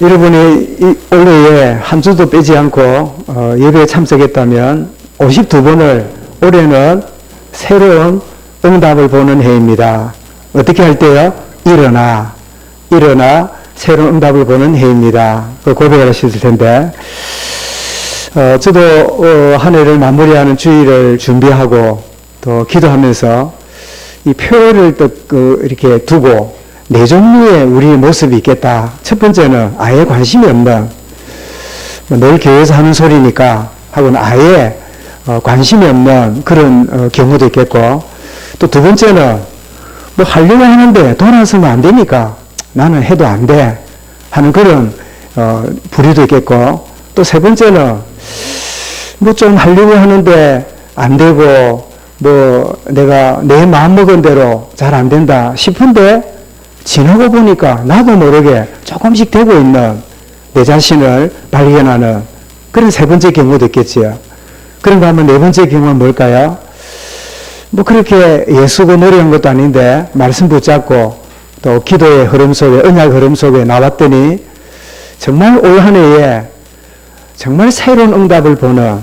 여러분이 올해에 한 주도 빼지 않고 예배에 참석했다면 52번을 올해는 새로운 응답을 보는 해입니다. 어떻게 할 때요? 일어나 새로운 응답을 보는 해입니다. 고백을 하셨을 텐데 저도 한 해를 마무리하는 주일을 준비하고 또 기도하면서 이 표를 또 이렇게 두고 네 종류의 우리의 모습이 있겠다. 첫 번째는 아예 관심이 없는, 늘 교회에서 하는 소리니까 하고는 아예 관심이 없는 그런 경우도 있겠고, 또 두 번째는 뭐 하려고 하는데 돌아서면 안 되니까 나는 해도 안 돼 하는 그런 부류도 있겠고, 또 세 번째는 뭐 좀 하려고 하는데 안 되고 뭐 내가 내 마음 먹은 대로 잘 안 된다 싶은데 지나고 보니까 나도 모르게 조금씩 되고 있는 내 자신을 발견하는 그런 세 번째 경우도 있겠지요. 그런가 하면 네 번째 경우는 뭘까요? 뭐 그렇게 예수고 노력한 것도 아닌데 말씀 붙잡고 또 기도의 흐름 속에, 언약 흐름 속에 나왔더니 정말 올 한 해에 정말 새로운 응답을 보는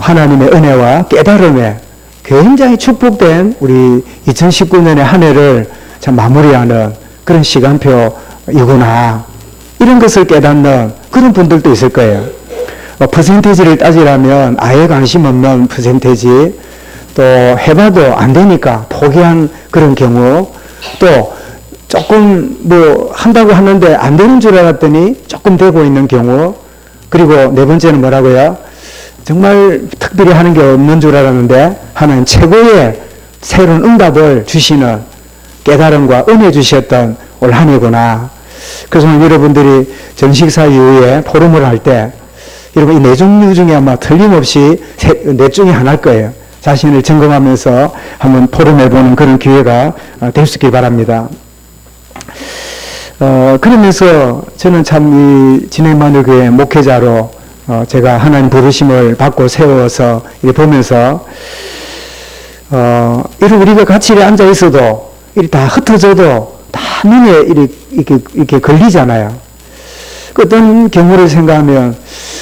하나님의 은혜와 깨달음에 굉장히 축복된 우리 2019년의 한 해를 참 마무리하는 그런 시간표이구나, 이런 것을 깨닫는 그런 분들도 있을 거예요. 퍼센테이지를 따지라면 아예 관심 없는 퍼센테이지, 또 해봐도 안 되니까 포기한 그런 경우, 또 조금 뭐 한다고 하는데 안 되는 줄 알았더니 조금 되고 있는 경우, 그리고 네 번째는 뭐라고요? 정말 특별히 하는 게 없는 줄 알았는데 하나님 최고의 새로운 응답을 주시는 깨달음과 은혜 주셨던 올 한 해구나. 그래서 여러분들이 정식사 이후에 포럼을 할 때 여러분 이 네 종류 중에 아마 틀림없이 넷 중에 하나일 거예요. 자신을 점검하면서 한번 포럼해보는 그런 기회가 될 수 있길 바랍니다. 그러면서 저는 참 이 진행마늘교회 목회자로 제가 하나님 부르심을 받고 세워서 이렇게 보면서 이렇게 우리가 같이 이렇게 앉아 있어도 이렇게 다 흩어져도 다 눈에 이렇게 걸리잖아요. 그 어떤 경우를 생각하면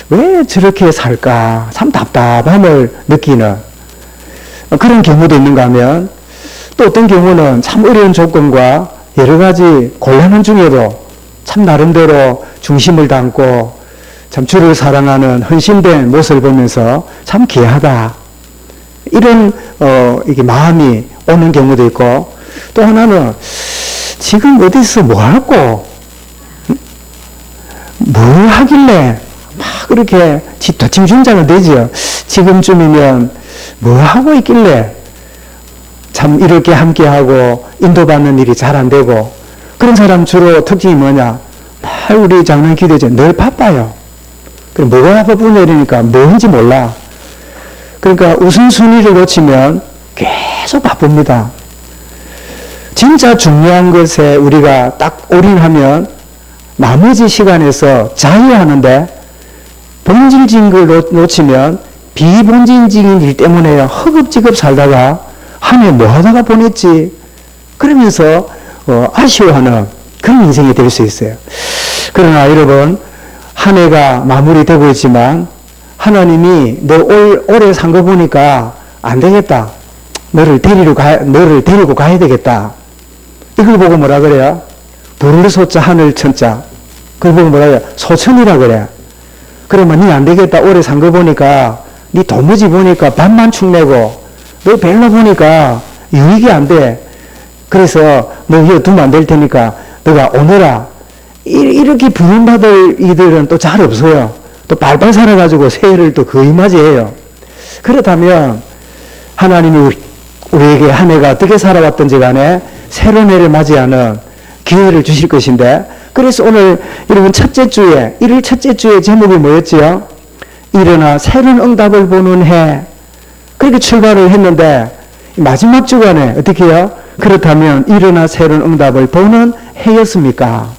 왜 저렇게 살까 참 답답함을 느끼는 그런 경우도 있는가 하면, 또 어떤 경우는 참 어려운 조건과 여러 가지 곤란한 중에도 참 나름대로 중심을 담고 참 주를 사랑하는 헌신된 모습을 보면서 참 귀하다, 이런 이게 마음이 오는 경우도 있고, 또 하나는 지금 어디서 뭐 하고 뭘 하길래 막 그렇게 뒷짐중자가 되지요. 지금쯤이면 뭐 하고 있길래 참 이렇게 함께하고 인도받는 일이 잘 안 되고, 그런 사람 주로 특징이 뭐냐? 우리 장로님 기도제 늘 바빠요. 그럼 뭐가 바쁘냐 이러니까 뭔지 몰라. 그러니까 우선순위를 놓치면 계속 바쁩니다. 진짜 중요한 것에 우리가 딱 올인하면 나머지 시간에서 자유하는데, 본질적인 걸 놓치면 비본질적인 일 때문에 허겁지겁 살다가 한 해 뭐 하다가 보냈지 그러면서 아쉬워하는 그런 인생이 될 수 있어요. 그러나 여러분, 한 해가 마무리되고 있지만 하나님이 너 올해 산 거 보니까 안 되겠다, 너를 데리고 가야 되겠다, 이걸 보고 뭐라 그래요? 부를 소자 하늘 천자, 그걸 보고 뭐라 그래요? 소천이라 그래. 그러면 니 안 되겠다, 올해 산 거 보니까 니 도무지 보니까 밥만 축내고 너 별로 보니까 유익이 안 돼. 그래서 너 이거 두면 안 될 테니까 너가 오너라. 이렇게 부름받을 이들은 또 잘 없어요. 또 발발 살아가지고 새해를 또 거의 맞이해요. 그렇다면 하나님이 우리에게 한 해가 어떻게 살아왔던지 간에 새로운 해를 맞이하는 기회를 주실 것인데, 그래서 오늘 여러분 첫째 주에, 1일 첫째 주의 제목이 뭐였지요? 일어나 새로운 응답을 보는 해. 그렇게 출발을 했는데 마지막 주간에 어떻게 해요? 그렇다면 일어나 새로운 응답을 보는 해였습니까?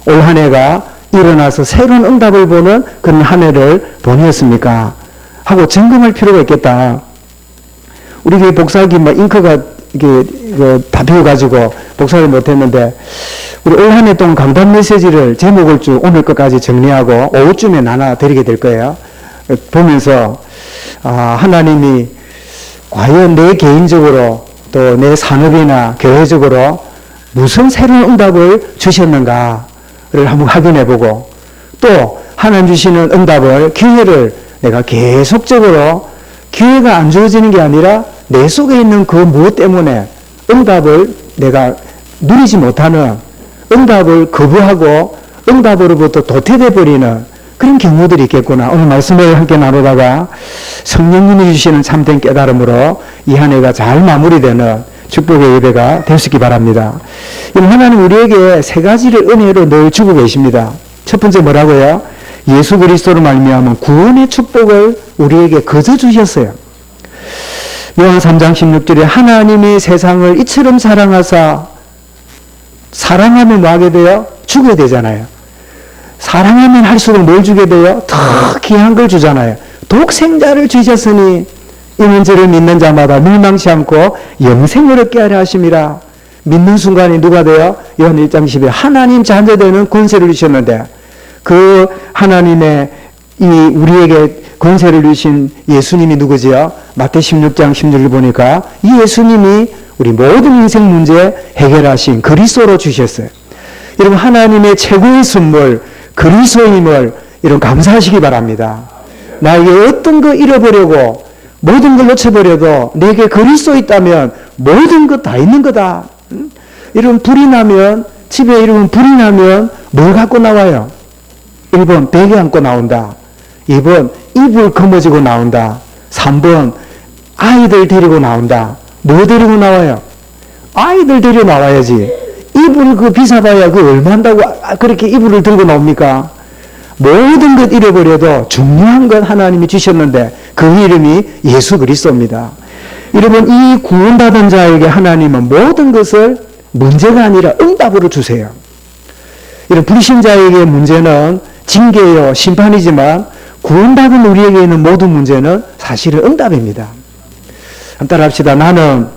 올 한 해가 일어나서 새로운 응답을 보는 그런 한 해를 보냈습니까? 하고 점검할 필요가 있겠다. 우리 교회 복사기 잉크가 이게 다 비워가지고 복사를 못했는데, 우리 올 한 해 동안 강단 메시지를 제목을 쭉 오늘 것까지 정리하고 오후쯤에 나눠 드리게 될 거예요. 보면서, 하나님이 과연 내 개인적으로 또 내 산업이나 교회적으로 무슨 새로운 응답을 주셨는가를 한번 확인해 보고, 또 하나님 주시는 응답을, 기회를 내가 계속적으로, 기회가 안 주어지는 게 아니라 내 속에 있는 그 무엇 때문에 응답을 내가 누리지 못하는, 응답을 거부하고 응답으로부터 도태돼 버리는 그런 경우들이 있겠구나. 오늘 말씀을 함께 나누다가 성령님이 주시는 참된 깨달음으로 이 한 해가 잘 마무리되는 축복의 예배가 될 수 있기 바랍니다. 하나님 우리에게 세 가지를 은혜로 늘 주고 계십니다. 첫 번째 뭐라고요? 예수 그리스도로 말미암은 구원의 축복을 우리에게 거저 주셨어요. 요한 3장 16절에 하나님이 세상을 이처럼 사랑하사, 사랑하면 뭐 하게 돼요? 주게 되잖아요. 사랑하면 할수록 뭘 주게 돼요? 더 귀한 걸 주잖아요. 독생자를 주셨으니 이는 저를 믿는 자마다 멸망치 않고 영생을 얻게 하려 하심이라. 믿는 순간에 누가 돼요? 요한 1장 10에 하나님 자녀되는 권세를 주셨는데, 그 하나님의 이 우리에게 권세를 주신 예수님이 누구지요? 마태 16장 16절 보니까 이 예수님이 우리 모든 인생 문제 해결하신 그리스도로 주셨어요. 여러분, 하나님의 최고의 선물 그리스도임을 여러분 감사하시기 바랍니다. 나에게 어떤 거 잃어버리고 모든 걸 놓쳐버려도 내게 그리스도 있다면 모든 것 다 있는 거다. 여러분, 불이 나면, 집에 여러분 불이 나면 뭘 갖고 나와요? 1번 베개 안고 나온다. 2번 이불 거머쥐고 나온다. 3번 아이들 데리고 나온다. 뭐 데리고 나와요? 아이들 데리고 나와야지. 이불 그 비싸봐야 그 얼마 한다고 그렇게 이불을 들고 나옵니까? 모든 것 잃어버려도 중요한 것 하나님이 주셨는데 그 이름이 예수 그리스도입니다. 여러분, 이 구원받은 자에게 하나님은 모든 것을 문제가 아니라 응답으로 주세요. 이런 불신자에게 문제는 징계요, 심판이지만 구원받은 우리에게 있는 모든 문제는 사실은 응답입니다. 한번 따라합시다. 나는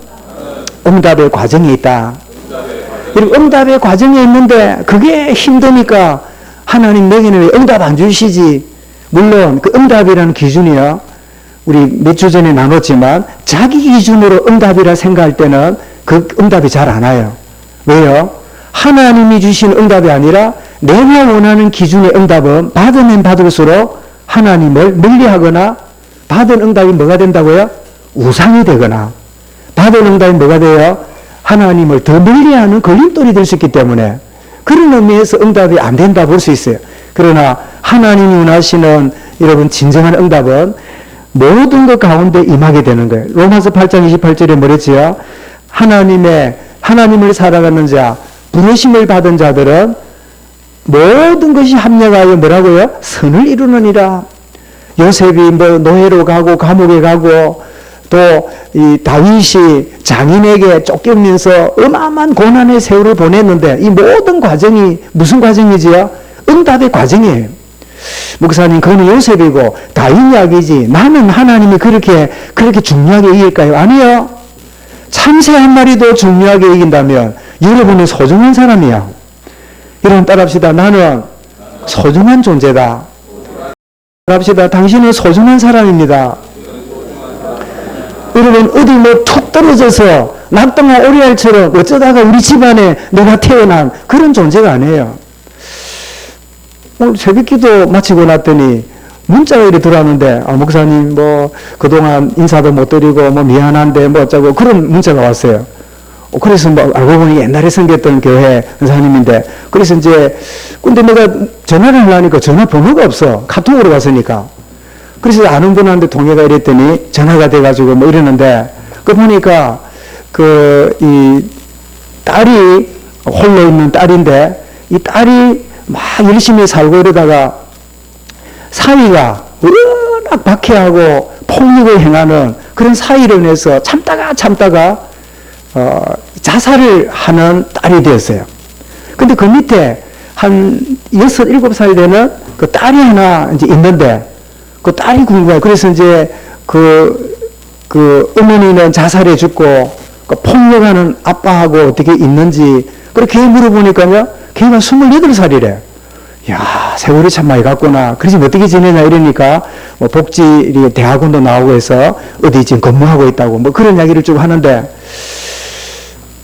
응답의 과정에 있다. 응답의 과정에 있는데 그게 힘드니까 하나님 내게는 왜 응답 안 주시지? 물론 그 응답이라는 기준이요, 우리 몇 주 전에 나눴지만 자기 기준으로 응답이라 생각할 때는 그 응답이 잘 안 와요. 왜요? 하나님이 주신 응답이 아니라 내가 원하는 기준의 응답은 받으면 받을수록 하나님을 멀리하거나, 받은 응답이 뭐가 된다고요? 우상이 되거나, 받은 응답이 뭐가 돼요? 하나님을 더 멀리하는 걸림돌이 될 수 있기 때문에 그런 의미에서 응답이 안 된다 볼 수 있어요. 그러나 하나님이 원하시는 여러분 진정한 응답은 모든 것 가운데 임하게 되는 거예요. 로마서 8장 28절에 뭐랬지요? 하나님을 살아가는 자, 부르심을 받은 자들은 모든 것이 합력하여 뭐라고요? 선을 이루느니라. 요셉이 뭐 노예로 가고 감옥에 가고, 또 이 다윗이 장인에게 쫓기면서 어마어마한 고난의 세월을 보냈는데 이 모든 과정이 무슨 과정이지요? 응답의 과정이에요. 목사님, 그거는 요셉이고 다윗 이야기지 나는 하나님이 그렇게 중요하게 이길까요? 아니요. 참새 한 마리도 중요하게 이긴다면 여러분은 소중한 사람이야. 여러분 따라합시다. 나는 소중한 존재다. 따라합시다. 당신은 소중한 사람입니다. 여러분, 어디 뭐 툭 떨어져서 낙동강 오리알처럼 어쩌다가 우리 집안에 내가 태어난 그런 존재가 아니에요. 오늘 새벽기도 마치고 났더니 문자가 이렇게 들어왔는데, 목사님 뭐 그동안 인사도 못 드리고 뭐 미안한데 뭐 어쩌고 그런 문자가 왔어요. 그래서 뭐 알고 보니 옛날에 섬겼던 교회 은사님인데, 그래서 이제 근데 내가 전화를 하려니까 전화번호가 없어. 카톡으로 갔으니까. 그래서 아는 분한테 통해가 이랬더니 전화가 돼가지고 뭐 이러는데, 그 보니까 이 딸이 홀로 있는 딸인데, 이 딸이 막 열심히 살고 이러다가 사위가 워낙 박해하고 폭력을 행하는 그런 사위를 인해서 참다가 자살을 하는 딸이 되었어요. 근데 그 밑에 한 6, 7살 되는 그 딸이 하나 이제 있는데, 그 딸이 궁금해요. 그래서 이제 그 어머니는 자살해 죽고 폭력하는 아빠하고 어떻게 있는지, 그렇게 물어보니까요, 걔가 28살이래. 야, 세월이 참 많이 갔구나. 그래서 어떻게 지내냐 이러니까, 뭐 복지, 대학원도 나오고 해서 어디 지금 근무하고 있다고, 뭐 그런 이야기를 쭉 하는데,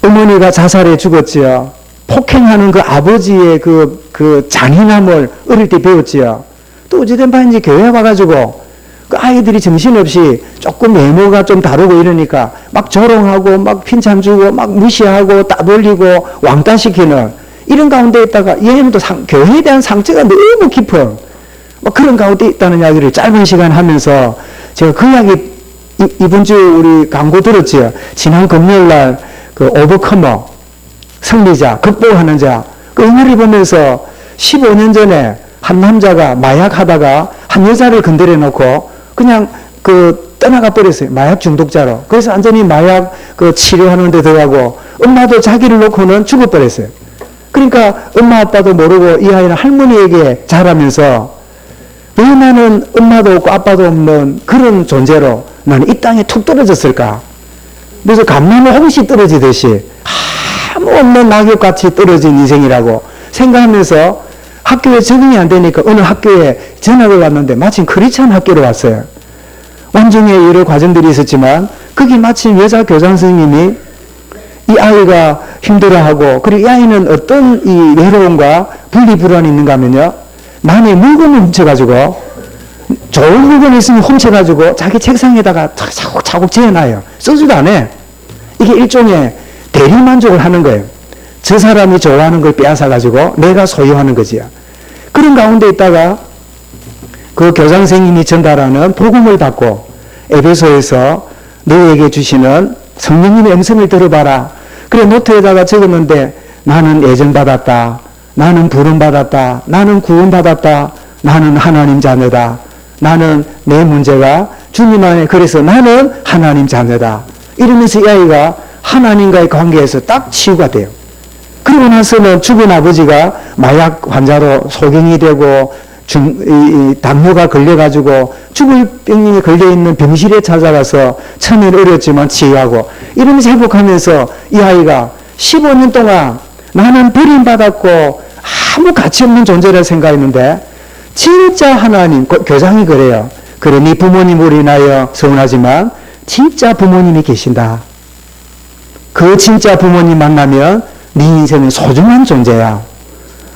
어머니가 자살해 죽었지요. 폭행하는 그 아버지의 그 잔인함을 어릴 때 배웠지요. 또 어찌된 바인지 교회 와가지고, 그 아이들이 정신없이 조금 외모가 좀 다르고 이러니까 막 조롱하고 막 핀참 주고 막 무시하고 따돌리고 왕따시키는 이런 가운데 있다가 얘는 또 교회에 대한 상처가 너무 깊은 뭐 그런 가운데 있다는 이야기를 짧은 시간 하면서 제가 그 이야기 이번 주 우리 광고 들었지요. 지난 금요일 날 그 오버커머 승리자 극복하는 자 그 영화를 보면서 15년 전에 한 남자가 마약 하다가 한 여자를 건드려 놓고 그냥 떠나가 버렸어요. 마약 중독자로. 그래서 완전히 마약 치료하는 데 들어가고 엄마도 자기를 놓고는 죽어버렸어요. 그러니까 엄마 아빠도 모르고 이 아이는 할머니에게 자라면서 왜 나는 엄마도 없고 아빠도 없는 그런 존재로 나는 이 땅에 툭 떨어졌을까? 그래서 감나무 홍시 떨어지듯이 아무 없는 낙엽같이 떨어진 인생이라고 생각하면서 학교에 적응이 안 되니까 어느 학교에 전학을 왔는데 마침 크리스찬 학교로 왔어요. 원중에 여러 과정들이 있었지만 거기 마침 여자 교장 선생님이 이 아이가 힘들어하고 그리고 이 아이는 어떤 이 외로움과 분리불안이 있는가 하면요. 남의 물건을 훔쳐가지고 좋은 물건이 있으면 훔쳐가지고 자기 책상에다가 차곡차곡 재어놔요. 쓰지도 안 해. 이게 일종의 대리만족을 하는 거예요. 저 사람이 좋아하는 걸 빼앗아가지고 내가 소유하는 거지요. 그런 가운데 있다가 그 교장 선생님이 전달하는 복음을 받고 에베소에서 너에게 주시는 성령님의 음성을 들어봐라. 그래 노트에다가 적었는데 나는 애정받았다. 나는 부름받았다. 나는 구원받았다. 나는 하나님 자녀다. 나는 내 문제가 주님 안에 그래서 나는 하나님 자녀다. 이러면서 이 아이가 하나님과의 관계에서 딱 치유가 돼요. 그러고 나서는 죽은 아버지가 마약 환자로 소경이 되고 당뇨가 걸려가지고 죽을 병에 걸려있는 병실에 찾아가서 처음엔 어렸지만 치유하고 이러면서 회복하면서 이 아이가 15년 동안 나는 버림받았고 아무 가치 없는 존재라 생각했는데 진짜 하나님, 교장이 그래요. 그래 네 부모님으로 인하여 서운하지만 진짜 부모님이 계신다. 그 진짜 부모님 만나면 네 인생은 소중한 존재야.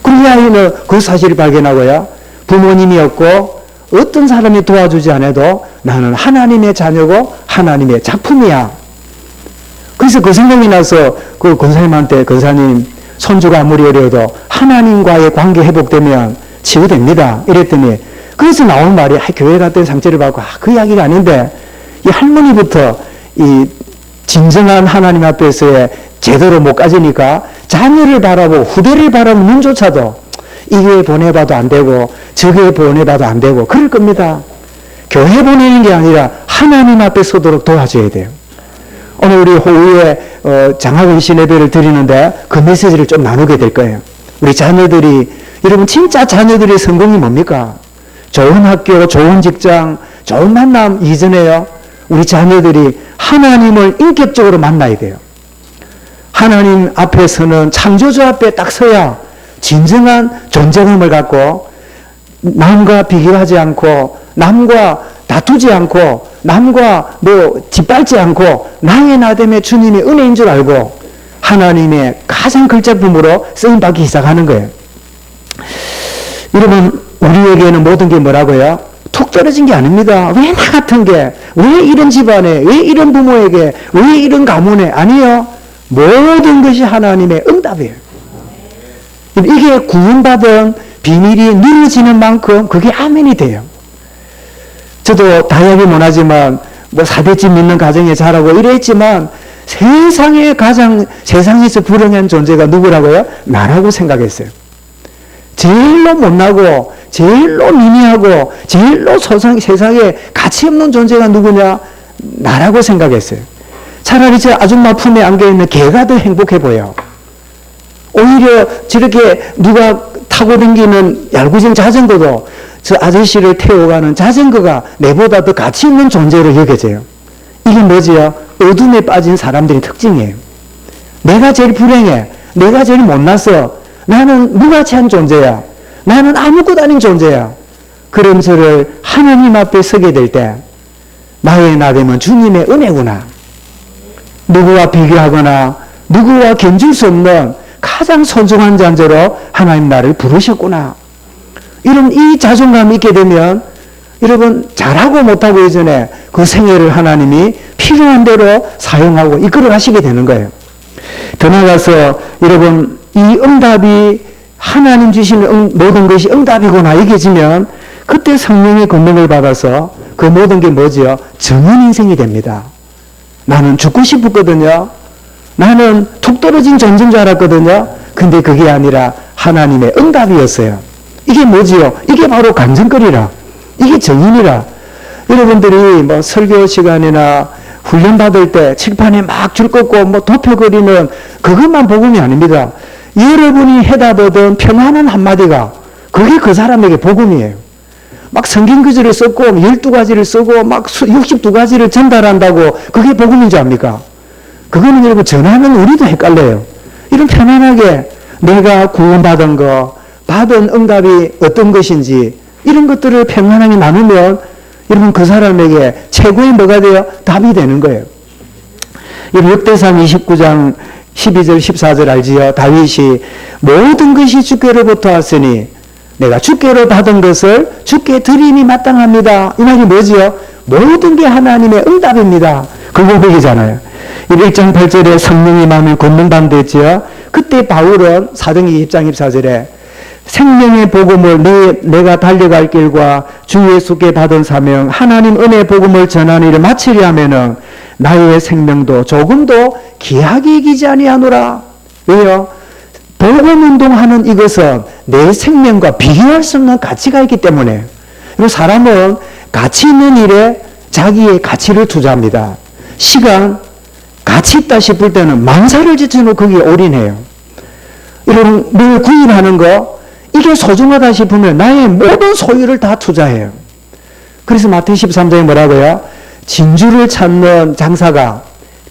그리고 이 아이는 그 사실을 발견하고요. 부모님이 없고 어떤 사람이 도와주지 않아도 나는 하나님의 자녀고 하나님의 작품이야. 그래서 그 생각이 나서 그 권사님한테 권사님 손주가 아무리 어려도 하나님과의 관계 회복되면 치유됩니다. 이랬더니 그래서 나온 말이 교회 갔더니 상처를 받고 그 이야기가 아닌데 이 할머니부터 이 진정한 하나님 앞에서의 제대로 못 가지니까 자녀를 바라보고 후대를 바라보는 눈조차도 이게 보내봐도 안 되고 저게 보내봐도 안 되고 그럴 겁니다. 교회 보내는 게 아니라 하나님 앞에 서도록 도와줘야 돼요. 오늘 우리 오후에 장학은신 예배를 드리는데 그 메시지를 좀 나누게 될 거예요. 우리 자녀들이 여러분 진짜 자녀들의 성공이 뭡니까? 좋은 학교, 좋은 직장, 좋은 만남 이전에요. 우리 자녀들이 하나님을 인격적으로 만나야 돼요. 하나님 앞에서는 창조주 앞에 딱 서야 진정한 존재감을 갖고 남과 비교하지 않고 남과 다투지 않고 남과 짓밟지 않고 나의 나됨의 주님의 은혜인 줄 알고 하나님의 가장 걸작품으로 쓰임받기 시작하는 거예요. 여러분 우리에게는 모든 게 뭐라고요? 툭 떨어진 게 아닙니다. 왜 나 같은 게? 왜 이런 집안에? 왜 이런 부모에게? 왜 이런 가문에? 아니요. 모든 것이 하나님의 응답이에요. 이게 구원받은 비밀이 누려지는 만큼 그게 아멘이 돼요. 저도 다 이야기 못하지만 사대집 믿는 가정에 자라고 이랬지만 세상에서 불행한 존재가 누구라고요? 나라고 생각했어요. 제일로 못나고 제일로 미미하고 제일로 세상에 가치 없는 존재가 누구냐? 나라고 생각했어요. 차라리 저 아줌마 품에 안겨있는 개가 더 행복해 보여. 오히려 저렇게 누가 타고 다니는 얄궂은 자전거도 저 아저씨를 태워가는 자전거가 내보다 더 가치 있는 존재로 여겨져요. 이게 뭐지요? 어둠에 빠진 사람들의 특징이에요. 내가 제일 불행해. 내가 제일 못났어. 나는 무가치한 존재야. 나는 아무것도 아닌 존재야. 그런 저를 하나님 앞에 서게 될 때 나의 나됨은 주님의 은혜구나. 누구와 비교하거나 누구와 견줄 수 없는 가장 소중한 존재로 하나님 나를 부르셨구나. 이런 이 자존감이 있게 되면 여러분 잘하고 못하고 이전에 그 생애를 하나님이 필요한 대로 사용하고 이끌어 가시게 되는 거예요. 더 나아가서 여러분 이 응답이 하나님 주시는 모든 것이 응답이구나 여겨지면 그때 성령의 권능을 받아서 그 모든 게 뭐지요? 정인 인생이 됩니다. 나는 죽고 싶었거든요. 나는 툭 떨어진 존재인 줄 알았거든요. 근데 그게 아니라 하나님의 응답이었어요. 이게 뭐지요? 이게 바로 간증거리라. 이게 정인이라. 여러분들이 뭐 설교 시간이나 훈련 받을 때 칠판에 막 줄 긋고 뭐 도표거리는 그것만 복음이 아닙니다. 여러분이 해답 얻은 평안한 한마디가 그게 그 사람에게 복음이에요. 막 성경 구절을 썼고 12가지를 쓰고 막 62가지를 전달한다고 그게 복음인 줄 압니까? 그거는 여러분 전하는 우리도 헷갈려요. 이런 편안하게 내가 구원받은 거, 받은 응답이 어떤 것인지 이런 것들을 평안하게 나누면 여러분 그 사람에게 최고의 뭐가 돼요? 답이 되는 거예요. 역대상 29장 12절 14절 알지요? 다윗이 모든 것이 주께로부터 왔으니 내가 주께로 받은 것을 주께 드림이 마땅합니다. 이 말이 뭐지요? 모든 게 하나님의 응답입니다. 그 고백이잖아요. 1장 8절에 성령의 마음을 권능받았지요. 그때 바울은 사도행전 20장 24절에 생명의 복음을 내가 달려갈 길과 주 예수께 받은 사명 하나님 은혜 복음을 전하는 일을 마치려 하면은 나의 생명도 조금도 귀하게 여기지 아니하노라. 왜요? 복음운동하는 이것은 내 생명과 비교할 수 없는 가치가 있기 때문에 그리고 사람은 가치 있는 일에 자기의 가치를 투자합니다. 시간, 가치 있다 싶을 때는 만사를 지쳐놓고 거기에 올인해요. 이런 늘 구인하는 거 이게 소중하다 싶으면 나의 모든 소유를 다 투자해요. 그래서 마태복음 13장에 뭐라고요? 진주를 찾는 장사가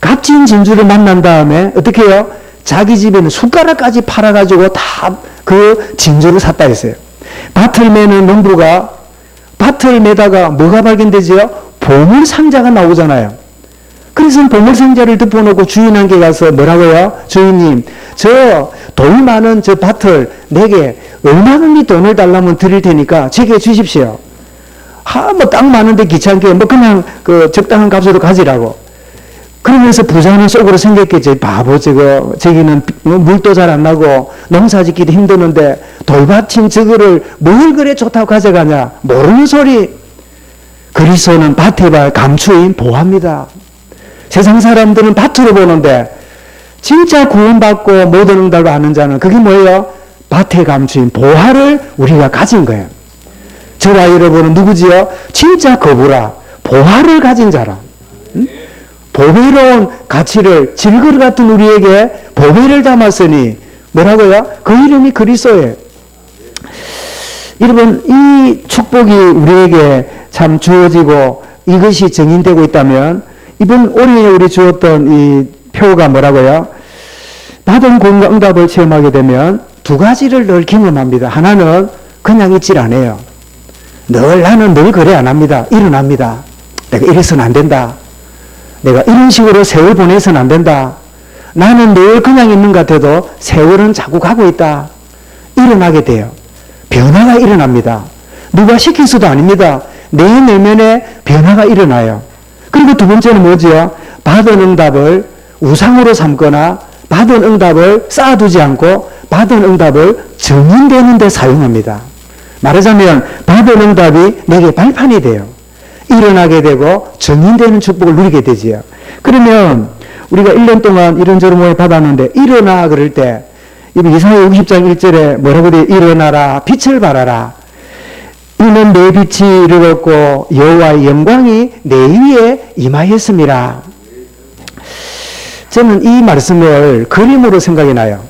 값진 진주를 만난 다음에 어떻게 해요? 자기 집에는 숟가락까지 팔아가지고 다 그 진주를 샀다 했어요. 밭을 매는 농부가 밭을 매다가 뭐가 발견되지요? 보물상자가 나오잖아요. 그래서 보물상자를 덮어놓고 주인한테 가서 뭐라고요? 주인님, 저 돌 많은 저 밭을 내게 얼마든지 돈을 달라면 드릴 테니까 제게 주십시오. 뭐 땅 많은데 귀찮게 뭐 그냥 그 적당한 값으로 가지라고. 그러면서 부자는 속으로 생겼겠지. 바보 저기는 물도 잘 안 나고 농사 짓기도 힘드는데 돌밭인 저거를 뭘 그래 좋다고 가져가냐. 모르는 소리. 그리스도는 밭에 발 감추인 보화입니다. 세상 사람들은 밭으로 보는데 진짜 구원받고 모든 응답을 아는 자는 그게 뭐예요? 밭에 감추인 보화를 우리가 가진 거예요. 저와 여러분은 누구지요? 진짜 거부라. 보화를 가진 자라. 응? 보배로운 가치를 질거리 같은 우리에게 보배를 담았으니 뭐라고요? 그 이름이 그리스도예요. 여러분 이 축복이 우리에게 참 주어지고 이것이 정인되고 있다면 이번 올해 우리 주었던 이 표가 뭐라고요? 받은 구원과 응답을 체험하게 되면 두 가지를 늘 경험합니다. 하나는 그냥 있질 않아요. 나는 늘 그래 안 합니다. 일어납니다. 내가 이래서는 안 된다. 내가 이런 식으로 세월 보내서는 안 된다. 나는 늘 그냥 있는 것 같아도 세월은 자꾸 가고 있다. 일어나게 돼요. 변화가 일어납니다. 누가 시켜서도 아닙니다. 내 내면에 변화가 일어나요. 그리고 두 번째는 뭐지요? 받은 응답을 우상으로 삼거나 받은 응답을 쌓아두지 않고 받은 응답을 정인되는 데 사용합니다. 말하자면 받은 응답이 내게 발판이 돼요. 일어나게 되고 정인되는 축복을 누리게 되지요. 그러면 우리가 1년 동안 이런저런 모양 받았는데 일어나 그럴 때 이사야 60장 1절에 뭐라고 그래요? 일어나라 빛을 발하라. 이는 내 빛이 이르렀고 여호와의 영광이 내 위에 임하였습니다. 저는 이 말씀을 그림으로 생각이 나요.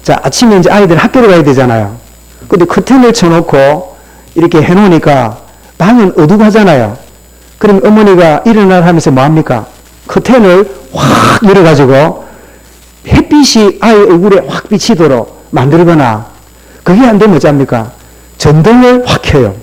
자, 아침에 이제 아이들 학교로 가야 되잖아요. 근데 커튼을 쳐놓고 이렇게 해놓으니까 방은 어둑하잖아요. 그럼 어머니가 일어나라 하면서 뭐합니까? 커튼을 확 열어가지고 햇빛이 아이 얼굴에 확 비치도록 만들거나, 그게 안 되면 어쩝니까? 전등을 확 켜요.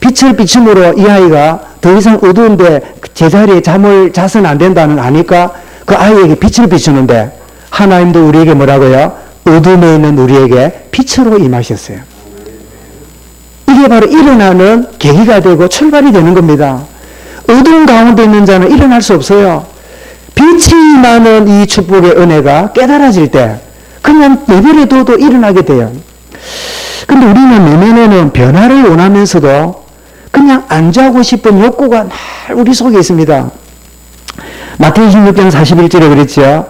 빛을 비춤으로 이 아이가 더 이상 어두운데 제자리에 잠을 자서는 안 된다는 아니까 그 아이에게 빛을 비추는데, 하나님도 우리에게 뭐라고요? 어둠에 있는 우리에게 빛으로 임하셨어요. 이게 바로 일어나는 계기가 되고 출발이 되는 겁니다. 어두운 가운데 있는 자는 일어날 수 없어요. 빛이 나는 이 축복의 은혜가 깨달아질 때 그냥 내버려 둬도 일어나게 돼요. 근데 우리는 내면에는 변화를 원하면서도 그냥 안주하고 싶은 욕구가 늘 우리 속에 있습니다. 마태복음 16장 41절에 그랬죠.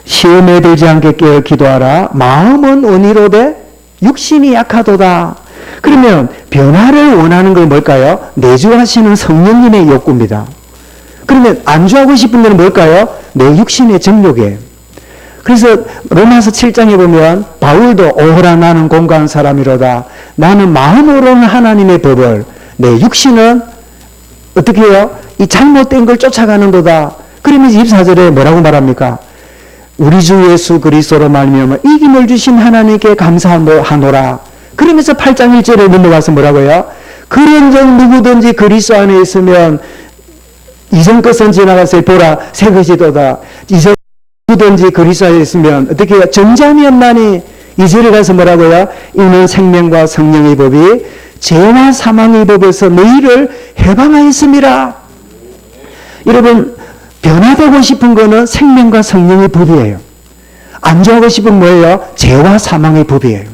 시험에 들지 않게 깨어 기도하라. 마음은 온이로되 육신이 약하도다. 그러면 변화를 원하는 건 뭘까요? 내주하시는 성령님의 욕구입니다. 그러면 안주하고 싶은 데는 뭘까요? 내 육신의 정욕이에요. 그래서 로마서 7장에 보면 바울도 오호라 나는 공고한 사람이로다. 나는 마음으로는 하나님의 법을, 내 육신은 어떻게 해요? 이 잘못된 걸 쫓아가는도다. 그러면서 24절에 뭐라고 말합니까? 우리 주 예수 그리스도로 말미암아 이김을 주신 하나님께 감사하노라. 그러면서 8장 1절에 넘어가서 뭐라고요? 그런즉 누구든지 그리스도 안에 있으면 이전 것은 지나가서 보라 새 것이도다. 이전 누구든지 그리스도 안에 있으면 어떻게 해요? 정잠이 없나니. 2절에 가서 뭐라고요? 이는 생명과 성령의 법이 죄와 사망의 법에서 너희를 해방하였음이라. 여러분, 변화되고 싶은 거는 생명과 성령의 법이에요. 안주하고 싶은 뭐예요? 죄와 사망의 법이에요.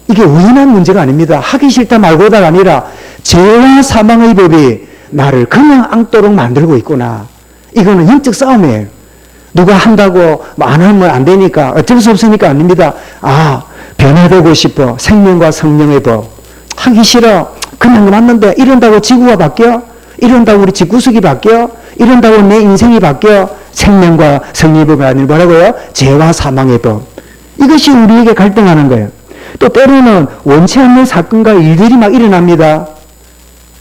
이게 우연한 문제가 아닙니다. 하기 싫다 말고다가 아니라 죄와 사망의 법이 나를 그냥 앙도록 만들고 있구나. 이거는 영적 싸움이에요. 누가 한다고 안 하면 안 되니까 어쩔 수 없으니까 아닙니다. 아, 변화되고 싶어. 생명과 성령의 법. 하기 싫어. 그냥 맞는데 이런다고 지구가 바뀌어? 이런다고 우리 집구석이 바뀌어? 이런다고 내 인생이 바뀌어? 생명과 성령의 법이 아니라 뭐라고요? 죄와 사망의 법. 이것이 우리에게 갈등하는 거예요. 또 때로는 원치 않는 사건과 일들이 막 일어납니다.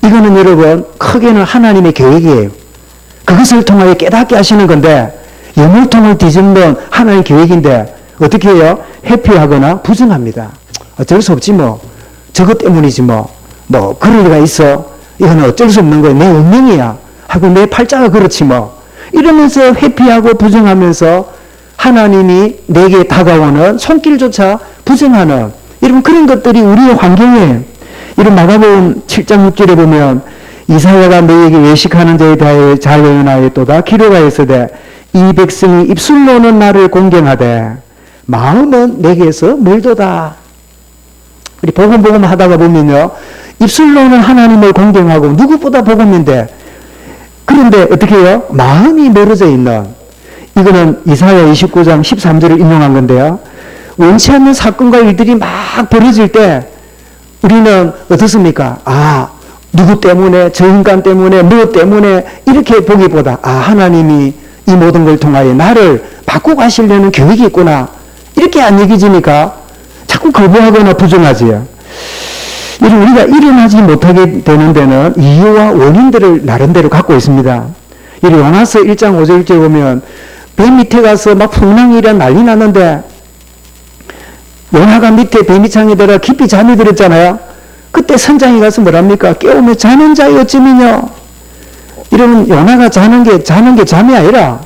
이거는 여러분 크게는 하나님의 계획이에요. 그것을 통하여 깨닫게 하시는 건데 영물통을 뒤집는 하나님의 계획인데 어떻게 해요? 회피하거나 부정합니다. 어쩔 수 없지 뭐. 저것 때문이지 뭐. 그럴 리가 있어. 이거는 어쩔 수 없는 거예요. 내 운명이야. 하고 내 팔자가 그렇지 뭐. 이러면서 회피하고 부정하면서 하나님이 내게 다가오는 손길조차 부정하는 여러분 그런 것들이 우리의 환경이에요. 이런 마가복음 7장 6절에 보면 이사야가 너희에게 외식하는 자에 대하여 잘 예언하였도다. 기록하여 있으되 이 백성이 입술로는 나를 공경하되 마음은 내게서 멀도다. 우리 복음 하다가 보면요. 입술로는 하나님을 공경하고 누구보다 복음인데 그런데 어떻게 해요? 마음이 멀어져 있는 이거는 이사야 29장 13절을 인용한 건데요. 원치 않는 사건과 일들이 막 벌어질 때 우리는 어떻습니까? 아, 누구 때문에, 저 인간 때문에, 뭐 때문에 이렇게 보기보다 아, 하나님이 이 모든 걸 통하여 나를 바꾸고 하시려는 계획이 있구나. 이렇게 안 여기지니까 자꾸 거부하거나 부정하지요. 우리가 일어나지 못하게 되는 데는 이유와 원인들을 나름대로 갖고 있습니다. 요나서 1장 5절 1절에 보면 배 밑에 가서 막 풍랑이라 난리 났는데 요나가 밑에 배미창에 들어 깊이 잠이 들었잖아요. 그때 선장이 가서 뭐랍니까? 깨우며 자는 자여 어찌미뇨. 이러면 요나가 자는 게 잠이 아니라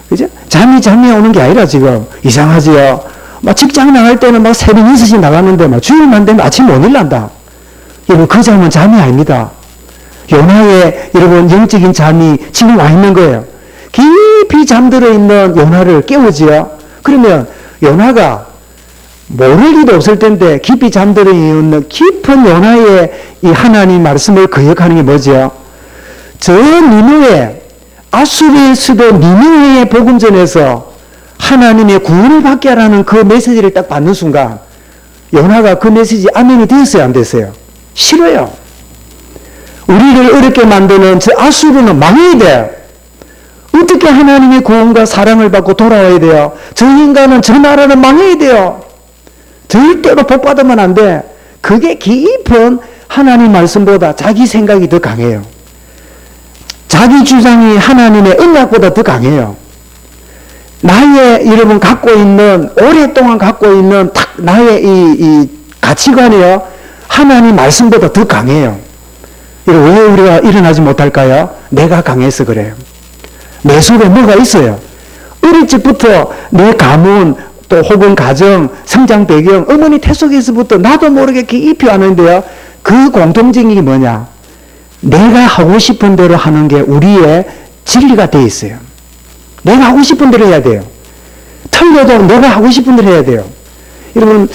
그죠? 잠이 오는 게 아니라 지금 이상하지요. 막 직장 나갈 때는 막 새벽 6시 나가는데 막 주일만 되면 아침 못 일난다. 여러분 그 잠은 잠이 아닙니다. 요나의 여러분 영적인 잠이 지금 와 있는 거예요. 깊이 잠들어 있는 요나를 깨우지요. 그러면 요나가 모를 리도 없을 텐데 깊이 잠들어 있는 깊은 요나의 이 하나님 말씀을 거역하는 게 뭐죠? 저 니느웨 아수리의 수도 니느웨의 복음전에서 하나님의 구원을 받게 하라는 그 메시지를 딱 받는 순간 요나가 그 메시지 아멘이 되었어요? 안 됐어요? 싫어요. 우리를 어렵게 만드는 저 아수르는 망해야 돼. 어떻게 하나님의 구원과 사랑을 받고 돌아와야 돼요? 저 인간은 저 나라는 망해야 돼요. 절대로 복 받으면 안 돼. 그게 깊은 하나님 말씀보다 자기 생각이 더 강해요. 자기 주장이 하나님의 언약보다 더 강해요. 나의 여러분 갖고 있는 오랫동안 갖고 있는 나의 이 가치관이요 하나님 말씀보다 더 강해요. 왜 우리가 일어나지 못할까요? 내가 강해서 그래요. 내 속에 뭐가 있어요. 어릴 적부터 내 가문 또 혹은 가정 성장 배경 어머니 태 속에서부터 나도 모르게 깊이 아는데요. 그 공통적인 게 뭐냐? 내가 하고 싶은 대로 하는 게 우리의 진리가 돼 있어요. 내가 하고 싶은 대로 해야 돼요. 틀려도 내가 하고 싶은 대로 해야 돼요. 여러분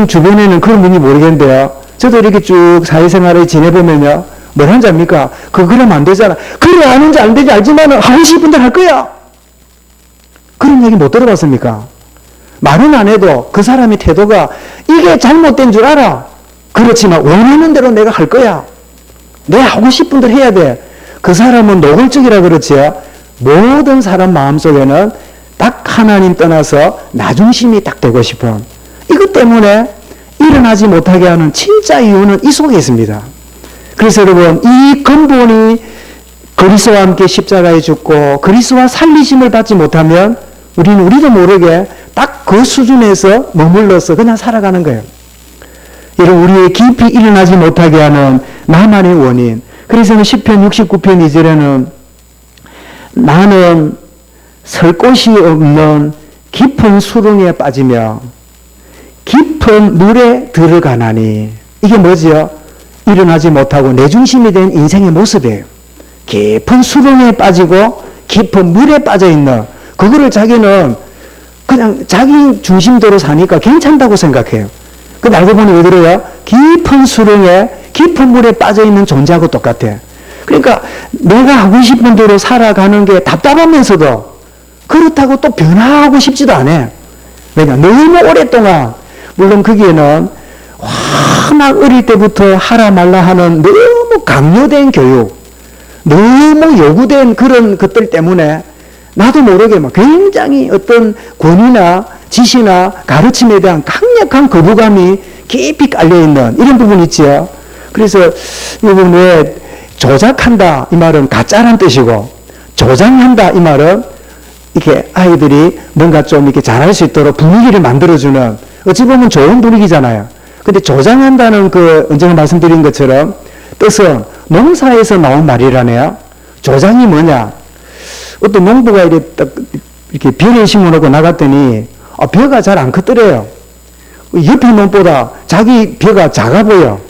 주변에는 그런 분이 모르겠는데요. 저도 이렇게 쭉 사회생활을 지내보면요. 뭘 하는지 압니까? 그러면 안 되잖아. 그래 하는지 안 되지 알지만 하고 싶은 대로 할 거야. 그런 얘기 못 들어봤습니까? 말은 안 해도 그 사람의 태도가 이게 잘못된 줄 알아. 그렇지만 원하는 대로 내가 할 거야. 내가 하고 싶은 대로 해야 돼. 그 사람은 노골적이라 그렇지요. 모든 사람 마음속에는 딱 하나님 떠나서 나 중심이 딱 되고 싶어. 이것 때문에 일어나지 못하게 하는 진짜 이유는 이 속에 있습니다. 그래서 여러분 이 근본이 그리스도와 함께 십자가에 죽고 그리스도와 살리심을 받지 못하면 우리도 모르게 딱 그 수준에서 머물러서 그냥 살아가는 거예요. 여러분 우리의 깊이 일어나지 못하게 하는 나만의 원인. 그래서 시편 69편 2절에는 나는 설 곳이 없는 깊은 수렁에 빠지며 깊은 물에 들어가나니. 이게 뭐지요? 일어나지 못하고 내 중심이 된 인생의 모습이에요. 깊은 수렁에 빠지고 깊은 물에 빠져있는 그거를 자기는 그냥 자기 중심대로 사니까 괜찮다고 생각해요. 그 알고 보니 왜 그래요? 깊은 수렁에 깊은 물에 빠져있는 존재하고 똑같아. 그러니까 내가 하고 싶은 대로 살아가는 게 답답하면서도 그렇다고 또 변화하고 싶지도 않아. 왜냐? 너무 오랫동안 물론 거기에는 워낙 어릴 때부터 하라 말라 하는 너무 강요된 교육, 너무 요구된 그런 것들 때문에 나도 모르게 막 굉장히 어떤 권위나 지시나 가르침에 대한 강력한 거부감이 깊이 깔려있는 이런 부분이 있죠. 그래서 여러분 왜 조작한다 이 말은 가짜란 뜻이고 조장한다 이 말은 이렇게 아이들이 뭔가 좀 이렇게 잘할 수 있도록 분위기를 만들어주는 어찌 보면 좋은 분위기잖아요. 근데 조장한다는 그 언제나 말씀드린 것처럼 뜻은 농사에서 나온 말이라네요. 조장이 뭐냐? 어떤 농부가 이렇게 벼를 심어놓고 나갔더니 벼가 잘 안 컸더래요. 옆에 농보다 자기 벼가 작아 보여.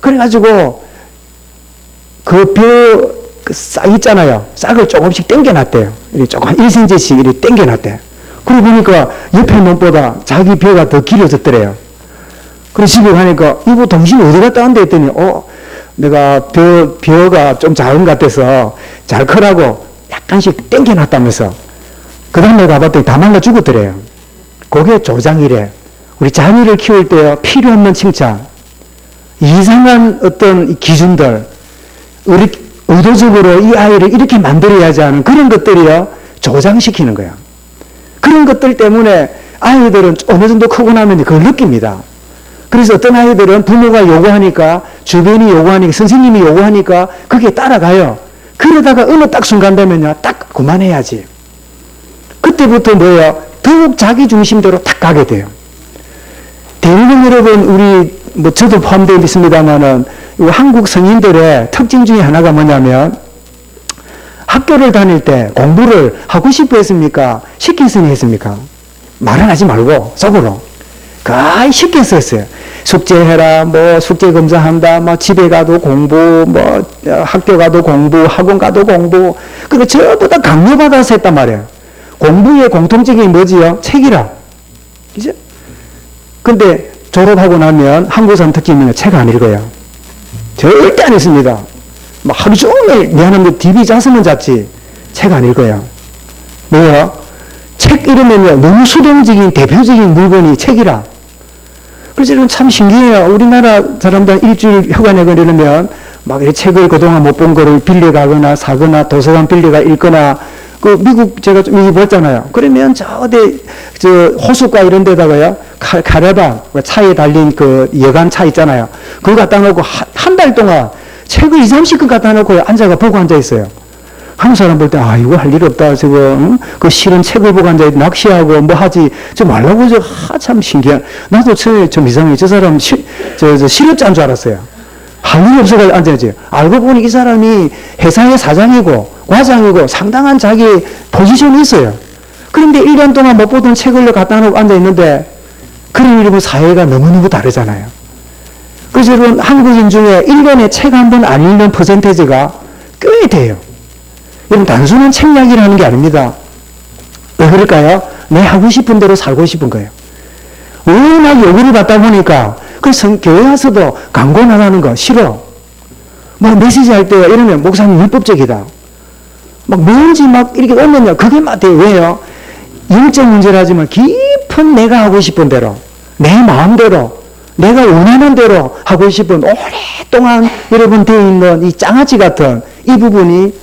그래가지고 그 벼 싹 있잖아요. 싹을 조금씩 당겨놨대요. 이렇게 조금 1cm씩 이렇게 당겨놨대. 그러고 보니까 옆에 농보다 자기 벼가 더 길어졌더래요. 그래서 집에 가니까 이거 당신이 어디 갔다 왔는데 했더니 내가 벼가 좀 작은 것 같아서 잘 크라고 약간씩 당겨놨다면서 그 다음에 가봤더니 다 말라 죽었더래요. 그게 조장이래. 우리 자녀를 키울 때 필요 없는 칭찬, 이상한 어떤 기준들, 의도적으로 이 아이를 이렇게 만들어야지 하는 그런 것들이요 조장시키는 거야. 그런 것들 때문에 아이들은 어느 정도 크고 나면 그걸 느낍니다. 그래서 어떤 아이들은 부모가 요구하니까, 주변이 요구하니까, 선생님이 요구하니까 그게 따라가요. 그러다가 어느 딱 순간 되면요 딱 그만해야지. 그때부터 뭐예요? 더욱 자기 중심대로 딱 가게 돼요. 대부분 여러분 우리 저도 포함되어 있습니다만은 한국 성인들의 특징 중에 하나가 뭐냐면 학교를 다닐 때 공부를 하고 싶어 했습니까? 시켰으니 했습니까? 말은 하지 말고 속으로 거의 시켰었어요. 숙제해라, 숙제 검사한다, 집에 가도 공부, 학교 가도 공부, 학원 가도 공부. 그리고 전부 다 강요받아서 했단 말이에요. 공부의 공통적인 뭐지요? 책이라. 그죠? 근데 졸업하고 나면 한국 사람 특징은 책 안 읽어요. 절대 안 읽습니다. 하루 종일 미안한데 TV 잤으면 잤지 책 안 읽어요. 왜요? 책 이러면요 너무 수동적인 대표적인 물건이 책이라. 그래서 이건 참 신기해요. 우리나라 사람들 일주일 휴가 내고 이러면 막 이 책을 그동안 못 본 거를 빌려가거나 사거나 도서관 빌려가 읽거나 그 미국 제가 좀 읽어봤잖아요. 그러면 저 호숫가 이런 데다가요 카레반 차에 달린 그 여간 차 있잖아요. 그거 갖다 놓고 한 달 동안 책을 2, 30권 갖다 놓고 앉아가 보고 앉아있어요. 한국 사람 볼 때, 아, 이거 할 일 없다. 저거, 응? 그 실은 책을 보고 앉아있 낚시하고 뭐 하지. 저 말라고 참 신기한. 나도 처음에 좀 이상해. 저 사람 실업자인 줄 알았어요. 할 일 없어가지고 앉아야지. 알고 보니 이 사람이 회사의 사장이고, 과장이고, 상당한 자기 포지션이 있어요. 그런데 1년 동안 못 보던 책을 갖다 놓고 앉아있는데, 그런 일이면 사회가 너무너무 다르잖아요. 그래서 여러분, 한국인 중에 1년에 책 한 번 안 읽는 퍼센테이지가 꽤 돼요. 여러분, 단순한 책 이야기를 게 아닙니다. 왜 그럴까요? 내 하고 싶은 대로 살고 싶은 거예요. 워낙 요구를 받다 보니까, 그래서 교회 와서도 광고 나가는 거 싫어. 뭐 메시지 할 때 이러면 목사님 율법적이다. 막 뭔지 막 이렇게 오면요. 그게 막 돼요. 왜요? 영적 문제라지만 깊은 내가 하고 싶은 대로, 내 마음대로, 내가 원하는 대로 하고 싶은 오랫동안 여러분 되어 있는 이 장아찌 같은 이 부분이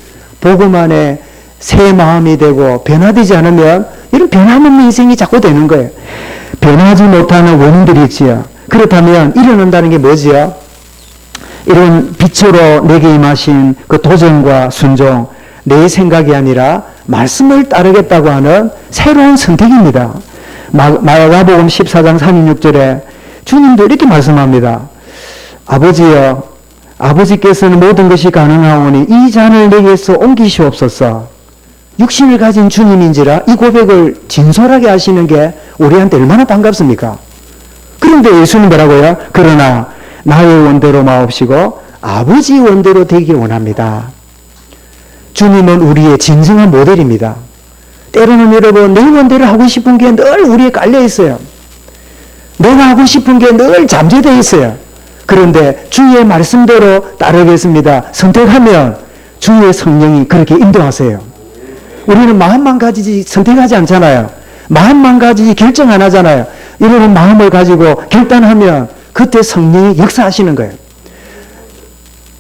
복음 안에 새 마음이 되고 변화되지 않으면 이런 변함없는 인생이 자꾸 되는 거예요. 변하지 못하는 원인들이 있지요. 그렇다면 일어난다는 게 뭐지요? 이런 빛으로 내게 임하신 그 도전과 순종, 내 생각이 아니라 말씀을 따르겠다고 하는 새로운 선택입니다. 마가복음 14장 36절에 주님도 이렇게 말씀합니다. 아버지여, 아버지께서는 모든 것이 가능하오니 이 잔을 내게서 옮기시옵소서. 육신을 가진 주님인지라 이 고백을 진솔하게 하시는 게 우리한테 얼마나 반갑습니까? 그런데 예수님 뭐라고요? 그러나 나의 원대로 마옵시고 아버지 원대로 되기 원합니다. 주님은 우리의 진정한 모델입니다. 때로는 여러분, 내 원대로 하고 싶은 게 늘 우리에 깔려 있어요. 내가 하고 싶은 게 늘 잠재되어 있어요. 그런데 주의 말씀대로 따르겠습니다. 선택하면 주의 성령이 그렇게 인도하세요. 우리는 마음만 가지지 선택하지 않잖아요. 마음만 가지지 결정 안 하잖아요. 이런 마음을 가지고 결단하면 그때 성령이 역사하시는 거예요.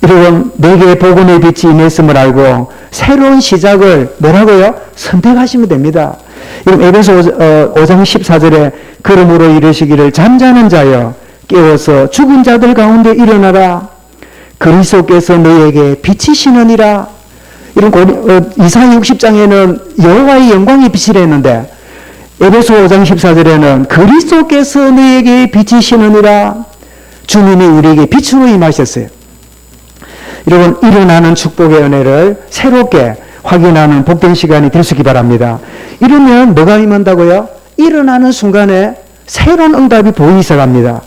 여러분, 내게 복음의 빛이 임했음을 알고 새로운 시작을 뭐라고요? 선택하시면 됩니다. 여러분, 에베소 5장 14절에 그러므로 이르시기를 잠자는 자여 깨워서 죽은 자들 가운데 일어나라. 그리스도께서 너에게 빛이시느니라. 이런 이사야 60장에는 여호와의 영광이 빛이라 했는데 에베소 5장 14절에는 그리스도께서 너에게 빛이시느니라. 주님이 우리에게 빛으로 임하셨어요. 여러분, 일어나는 축복의 은혜를 새롭게 확인하는 복된 시간이 될 수 있기 바랍니다. 이러면 뭐가 임한다고요? 일어나는 순간에 새로운 응답이 보이기 시작합니다.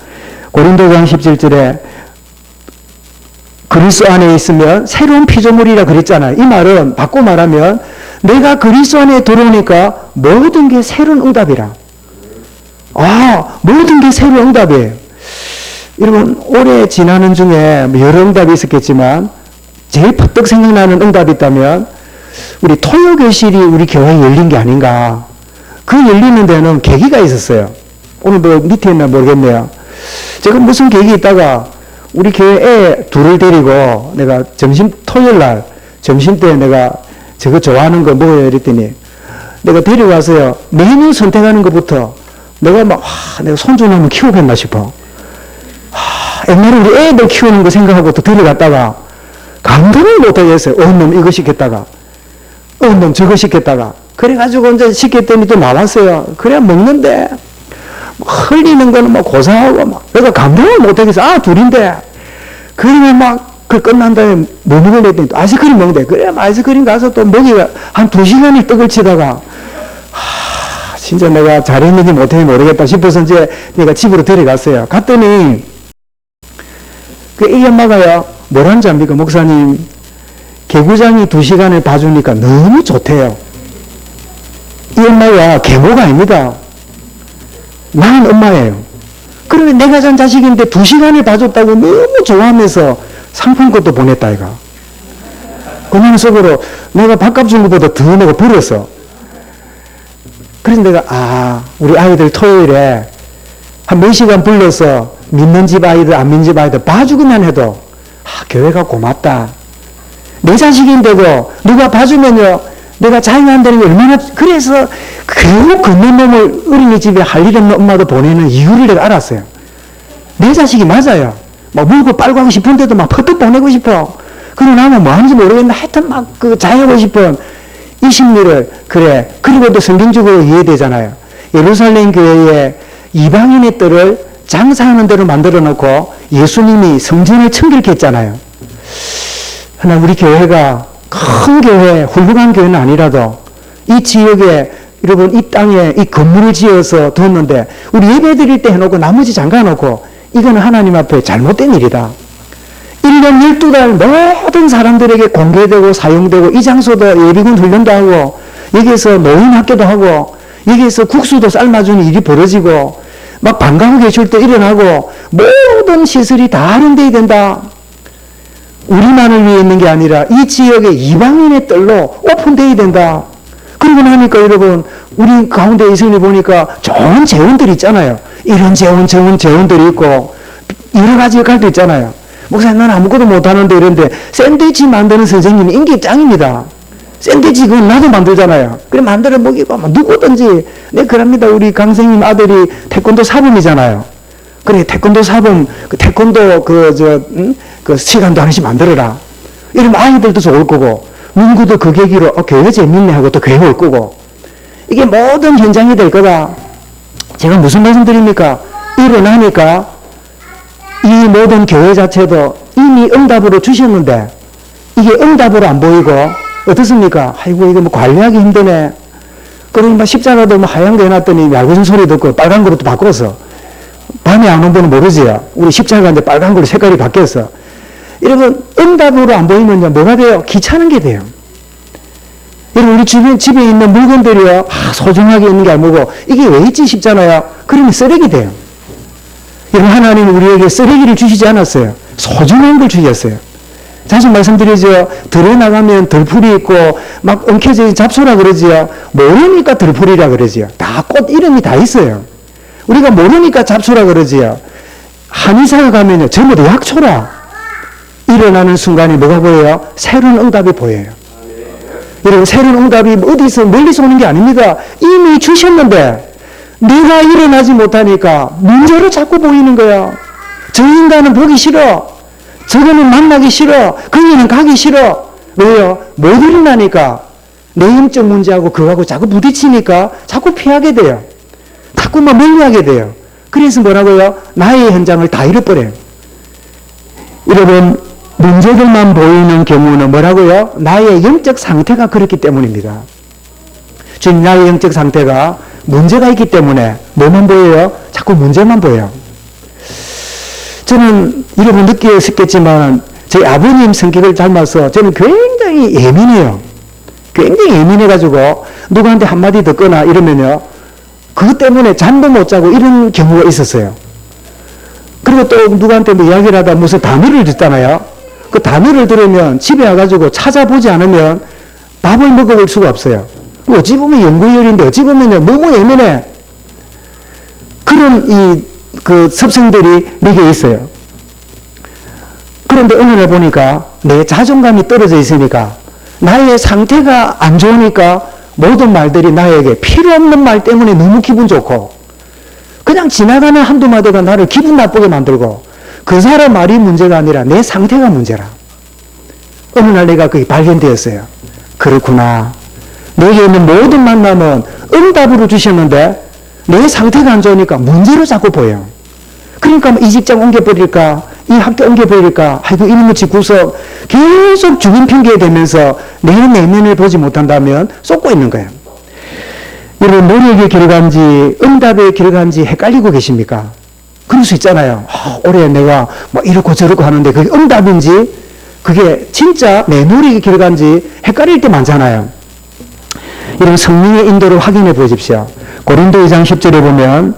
고린도전 17절에 그리스도 안에 있으면 새로운 피조물이라 그랬잖아요. 이 말은 바꿔 말하면 내가 그리스도 안에 들어오니까 모든 게 새로운 응답이라. 모든 게 새로운 응답이에요. 여러분, 올해 지나는 중에 여러 응답이 있었겠지만 제일 퍼뜩 생각나는 응답이 있다면 우리 토요교실이 우리 교회에 열린 게 아닌가. 그 열리는 데는 계기가 있었어요. 오늘 뭐 밑에 있나 모르겠네요. 제가 무슨 계기 있다가 우리 교회 애 둘을 데리고 내가 토요일 날 점심 때 내가 저거 좋아하는 거 먹어요 이랬더니 내가 데려가서요. 메뉴 선택하는 것부터 내가 내가 손주 놈을 키우겠나 싶어. 옛날에 우리 애들 키우는 거 생각하고 또 데려갔다가 감당을 못하겠어요. 놈 이거 시켰다가 놈 저거 시켰다가 그래가지고 이제 시켰더니 또 나왔어요. 그래야 먹는데 흘리는 거는 막 고사하고 내가 감당을 못하겠어. 둘인데 그러면 그 끝난 다음에 뭐 먹으려 했더니 아이스크림 먹는데 그래 아이스크림 가서 또 먹이가 한 2시간을 떡을 치다가 진짜 내가 잘했는지 못했는지 모르겠다 싶어서 이제 내가 집으로 데려갔어요. 갔더니 이 엄마가요, 뭐라는지 압니까? 목사님, 개구장이 2시간을 봐주니까 너무 좋대요. 이 엄마가 계모가 아닙니다. 나는 엄마예요. 그러면 내가 잔 자식인데 2시간을 봐줬다고 너무 좋아하면서 상품권도 보냈다, 이가. 그냥 속으로 내가 밥값 준 것보다 더 내가 버렸어. 그래서 내가, 우리 아이들 토요일에 한 몇 시간 불러서 믿는 집 아이들, 안 믿는 집 아이들 봐주기만 해도, 교회가 고맙다. 내 자식인데도 누가 봐주면요, 내가 자유한다는 게 얼마나, 그래서 결국 걷는 놈을 어린이집에 할 일 없는 엄마도 보내는 이유를 내가 알았어요. 내 자식이 맞아요. 막 물고 빨고 하고 싶은데도 막 퍼뜩 보내고 싶어. 그러고 나면 뭐 하는지 모르겠는데 하여튼 막 그 자유하고 싶은 이 심리를, 그래. 그리고 또 성경적으로 이해되잖아요. 예루살렘 교회에 이방인의 뜰을 장사하는 대로 만들어 놓고 예수님이 성전을 청결케 했잖아요. 하나 우리 교회가 큰 교회, 훌륭한 교회는 아니라도 이 지역에 여러분 이 땅에 이 건물을 지어서 뒀는데 우리 예배 드릴 때 해놓고 나머지 잠가놓고 이거는 하나님 앞에 잘못된 일이다. 1년 12달 모든 사람들에게 공개되고 사용되고 이 장소도 예비군 훈련도 하고 여기에서 노인 학교도 하고 여기에서 국수도 삶아주는 일이 벌어지고 막 방과후 계실 때 일어나고 모든 시설이 다 할인돼야 된다. 우리만을 위해 있는 게 아니라 이 지역의 이방인의 뜰로 오픈돼야 된다. 그러고 나니까 여러분 우리 가운데 이승리 보니까 좋은 재원들이 있잖아요. 이런 재원 저런 재원들이 있고 여러 가지 역할도 있잖아요. 목사님 난 아무것도 못하는데 이런데 샌드위치 만드는 선생님이 인기 짱입니다. 샌드위치 그건 나도 만들잖아요. 그래 만들어 먹이고 누구든지. 네 그럽니다. 우리 강생님 아들이 태권도 사범이잖아요. 그래 태권도 사범 그 태권도 그 시간도 하나씩 만들어라. 이러면 아이들도 좋을 거고 문구도 그 계기로 교회 재밌네 하고 또 교회 올 거고 이게 모든 현장이 될 거다. 제가 무슨 말씀 드립니까? 일어나니까 이 모든 교회 자체도 이미 응답으로 주셨는데 이게 응답으로 안 보이고 어떻습니까? 아이고 이거 뭐 관리하기 힘드네. 그러니 막 십자가도 뭐 하얀 거 해놨더니 얄궂은 소리 듣고 빨간 거로 또 바꿨어. 밤에 안 온 분은 모르지요. 우리 십자가인데 빨간 거로 색깔이 바뀌었어. 여러분 응답으로 안 보이면요 뭐가 돼요? 귀찮은 게 돼요. 여러분 우리 집에 있는 물건들이요 소중하게 있는 게 아니고 이게 왜 있지 싶잖아요. 그러면 쓰레기 돼요. 여러분 하나님은 우리에게 쓰레기를 주시지 않았어요. 소중한 걸 주셨어요. 자주 말씀드리죠. 들에 나가면 들풀이 있고 막 엉켜진 잡초라 그러지요. 모르니까 들풀이라 그러지요. 다 꽃 이름이 다 있어요. 우리가 모르니까 잡초라 그러지요. 한의사가 가면요 전부 다 약초라. 일어나는 순간이 뭐가 보여요? 새로운 응답이 보여요. 여러분 새로운 응답이 어디서 멀리서 오는 게 아닙니다. 이미 주셨는데 내가 일어나지 못하니까 문제로 자꾸 보이는 거야. 저 인간은 보기 싫어. 저거는 만나기 싫어. 거기는 가기 싫어. 왜요? 못 일어나니까 내 영적 문제하고 그거하고 자꾸 부딪히니까 자꾸 피하게 돼요. 자꾸만 멀리하게 돼요. 그래서 뭐라고요? 나의 현장을 다 잃어버려요. 여러분 문제들만 보이는 경우는 뭐라고요? 나의 영적 상태가 그렇기 때문입니다. 지금 나의 영적 상태가 문제가 있기 때문에 뭐만 보여요? 자꾸 문제만 보여요. 저는 여러분 느끼셨겠지만 저희 아버님 성격을 닮아서 저는 굉장히 예민해요. 굉장히 예민해가지고 누구한테 한마디 듣거나 이러면요 그것 때문에 잠도 못 자고 이런 경우가 있었어요. 그리고 또 누구한테 뭐 이야기를 하다 무슨 단어를 듣잖아요. 그 단어를 들으면 집에 와가지고 찾아보지 않으면 밥을 먹어볼 수가 없어요. 어찌 보면 연구열인데 어찌 보면 너무 예민해. 그런 그 습성들이 내게 있어요. 그런데 어느 날 보니까 내 자존감이 떨어져 있으니까 나의 상태가 안 좋으니까 모든 말들이 나에게 필요 없는 말 때문에 너무 기분 좋고 그냥 지나가는 한두 마디가 나를 기분 나쁘게 만들고 그 사람 말이 문제가 아니라 내 상태가 문제라. 어느 날 내가 그게 발견되었어요. 그렇구나. 내게 있는 모든 만남은 응답으로 주셨는데 내 상태가 안 좋으니까 문제로 자꾸 보여요. 그러니까 이 직장 옮겨버릴까? 이 학교 옮겨버릴까? 아이고 이놈의 집구석 계속 죽은 핑계 대면서 내 내면을 보지 못한다면 쏟고 있는 거예요. 여러분 노력의 결과인지 응답의 결과인지 헷갈리고 계십니까? 그럴 수 있잖아요. 올해 내가 뭐 이렇고 저렇고 하는데 그게 응답인지 그게 진짜 내 노력의 결과인지 헷갈릴 때 많잖아요. 이런 성령의 인도를 확인해 보십시오. 고린도 2장 10절에 보면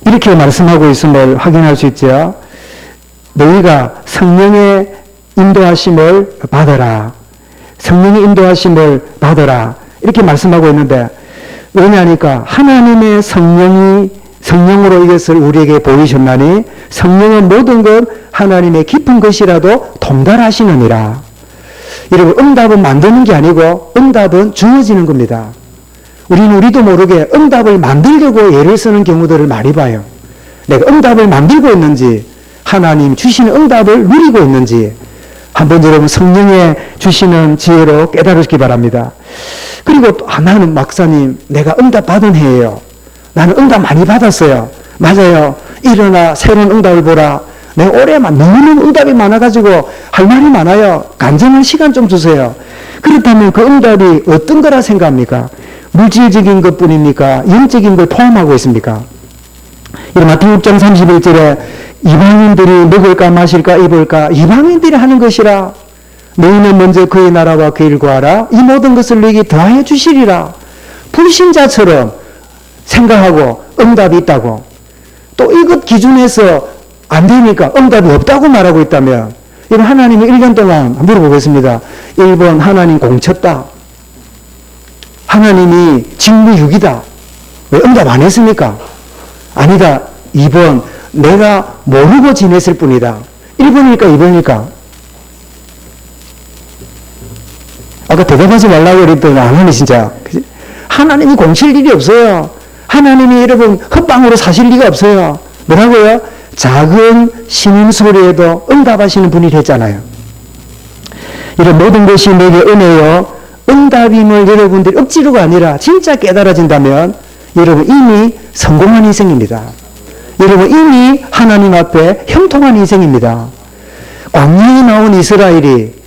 이렇게 말씀하고 있음을 확인할 수 있죠. 너희가 성령의 인도하심을 받아라. 성령의 인도하심을 받아라. 이렇게 말씀하고 있는데 왜냐하니까 하나님의 성령으로 이것을 우리에게 보이셨나니 성령은 모든 것 하나님의 깊은 것이라도 통달하시느니라. 여러분 응답은 만드는 게 아니고 응답은 주어지는 겁니다. 우리는 우리도 모르게 응답을 만들려고 예를 쓰는 경우들을 많이 봐요. 내가 응답을 만들고 있는지 하나님 주시는 응답을 누리고 있는지 한번 여러분 성령의 주시는 지혜로 깨달으시기 바랍니다. 그리고 또 나는 목사님 내가 응답 받은 해예요. 나는 응답 많이 받았어요. 맞아요. 일어나 새로운 응답을 보라. 내가 올해만 너무너무 응답이 많아가지고 할 말이 많아요. 간증할 시간 좀 주세요. 그렇다면 그 응답이 어떤 거라 생각합니까? 물질적인 것뿐입니까? 영적인 걸 포함하고 있습니까? 마태복음 6장 31절에 이방인들이 먹을까 마실까 입을까 이방인들이 하는 것이라. 너희는 먼저 그의 나라와 그 일 구하라. 이 모든 것을 너희에게 더하여 주시리라. 불신자처럼 생각하고 응답이 있다고, 또 이것 기준에서 안 되니까 응답이 없다고 말하고 있다면, 이런 하나님이 1년 동안 물어보겠습니다. 1번 하나님 공쳤다. 하나님이 직무유기다. 왜 응답 안 했습니까? 아니다. 2번 내가 모르고 지냈을 뿐이다. 1번일까 2번일까? 아까 대답하지 말라고 그랬더니 안 하네 진짜. 하나님이 공칠 일이 없어요. 하나님이 여러분 헛방으로 사실 리가 없어요. 뭐라고요? 작은 신음 소리에도 응답하시는 분이 됐잖아요. 이런 모든 것이 내게 은혜요 응답임을 여러분들이 억지로가 아니라 진짜 깨달아진다면 여러분 이미 성공한 인생입니다. 여러분 이미 하나님 앞에 형통한 인생입니다. 광야에 나온 이스라엘이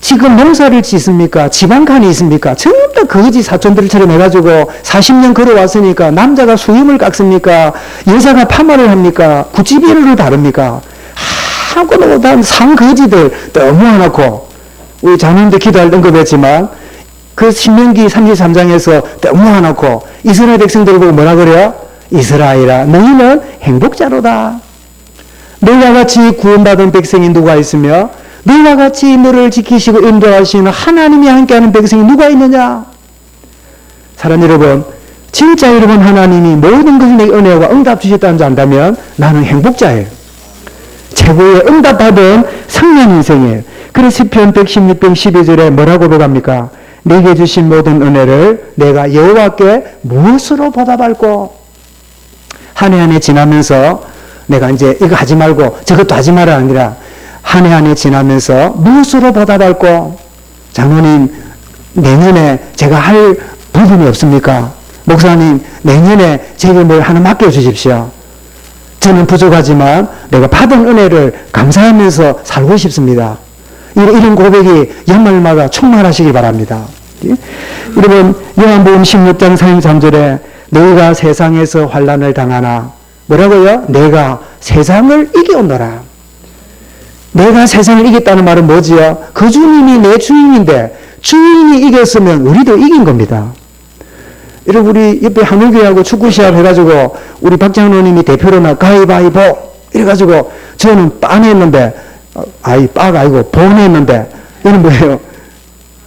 지금 농사를 짓습니까? 지방간이 있습니까? 전부 다 거지 사촌들처럼 해가지고 40년 걸어왔으니까 남자가 수염을 깎습니까? 여자가 파마를 합니까? 구찌비를 바릅니까? 아무것도 못한 상거지들 너무 많고, 우리 자녀님들 기도할 언급했지만 그 신명기 33장에서 너무 많고 이스라엘 백성들 보고 뭐라 그래요? 이스라엘아 너희는 행복자로다. 너희와 같이 구원받은 백성이 누가 있으며 너희와 같이 너를 지키시고 인도하시는 하나님이 함께하는 백성이 누가 있느냐? 사랑 여러분, 진짜 여러분 하나님이 모든 것을 내게 은혜와 응답 주셨다는 줄 안다면 나는 행복자예요. 최고의 응답받은 성령 인생이에요. 그래서 시편 116편 12절에 뭐라고 고백합니까? 내게 주신 모든 은혜를 내가 여호와께 무엇으로 보답할꼬? 한 해 한 해 지나면서 내가 이제 이거 하지 말고 저것도 하지 마라 아니라 한 해 한 해 지나면서 무엇으로 보답할꼬? 장로님 내년에 제가 할 부분이 없습니까? 목사님 내년에 제게 뭘 하나 맡겨주십시오. 저는 부족하지만 내가 받은 은혜를 감사하면서 살고 싶습니다. 이런 고백이 연말마다 충만하시기 바랍니다. 여러분 요한복음 16장 33절에 너희가 세상에서 환난을 당하나 뭐라고요? 내가 세상을 이겨온노라. 내가 세상을 이겼다는 말은 뭐지요? 그 주님이 내 주인인데 주인이 이겼으면 우리도 이긴 겁니다. 여러분 우리 옆에 한울교회하고 축구시합 해가지고 우리 박장로님이 대표로나 가위바위보 이래가지고 저는 빤했는데 빠가 아니고 보냈는데 이건 뭐예요?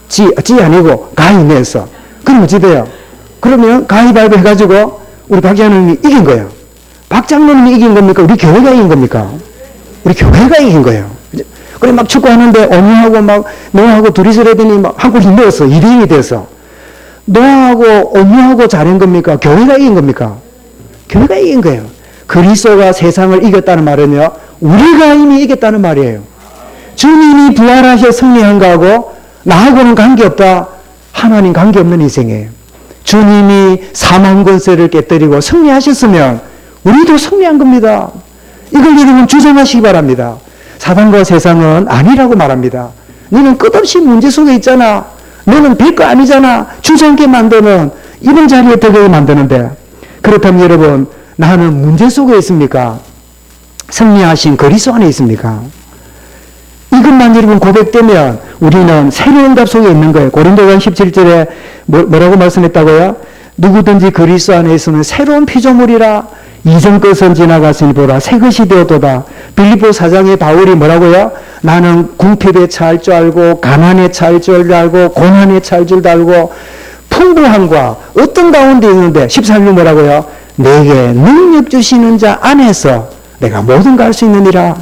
지 아니고 가위 냈어. 그러면 어찌 돼요? 그러면 가위바위보 해가지고 우리 박장로님이 이긴 거예요. 박장로님이 이긴 겁니까? 우리 교회가 이긴 겁니까? 우리 교회가 이긴 거예요. 그래 막 축구하는데 언니하고 막 너하고 둘이서 하더니 막 한 골씩 넣었어. 2대1이 돼서. 너하고 언니하고 잘한 겁니까? 교회가 이긴 겁니까? 교회가 이긴 거예요. 그리스도가 세상을 이겼다는 말은요, 우리가 이미 이겼다는 말이에요. 주님이 부활하셔 승리한 거하고 나하고는 관계없다. 하나님 관계없는 인생이에요. 주님이 사망 권세를 깨뜨리고 승리하셨으면 우리도 승리한 겁니다. 이걸 여러분 주장하시기 바랍니다. 사단과 세상은 아니라고 말합니다. 너는 끝없이 문제 속에 있잖아. 너는 별거 아니잖아. 주저앉게 만드는 이런 자리에 들게 만드는데, 그렇다면 여러분 나는 문제 속에 있습니까? 승리하신 그리스도 안에 있습니까? 이것만 여러분 고백되면 우리는 새로운 응답 속에 있는 거예요. 고린도전 17절에 뭐라고 말씀했다고요? 누구든지 그리스도 안에 있으면 새로운 피조물이라. 이전 것은 지나갔으니 보라 새 것이 되었도다. 빌립보 4장의 바울이 뭐라고요? 나는 궁핍에 처할 줄 알고 가난에 처할 줄 알고 고난에 처할 줄 알고 풍부함과 어떤 가운데 있는데 14절 뭐라고요? 내게 능력 주시는 자 안에서 내가 모든 걸 할 수 있느니라.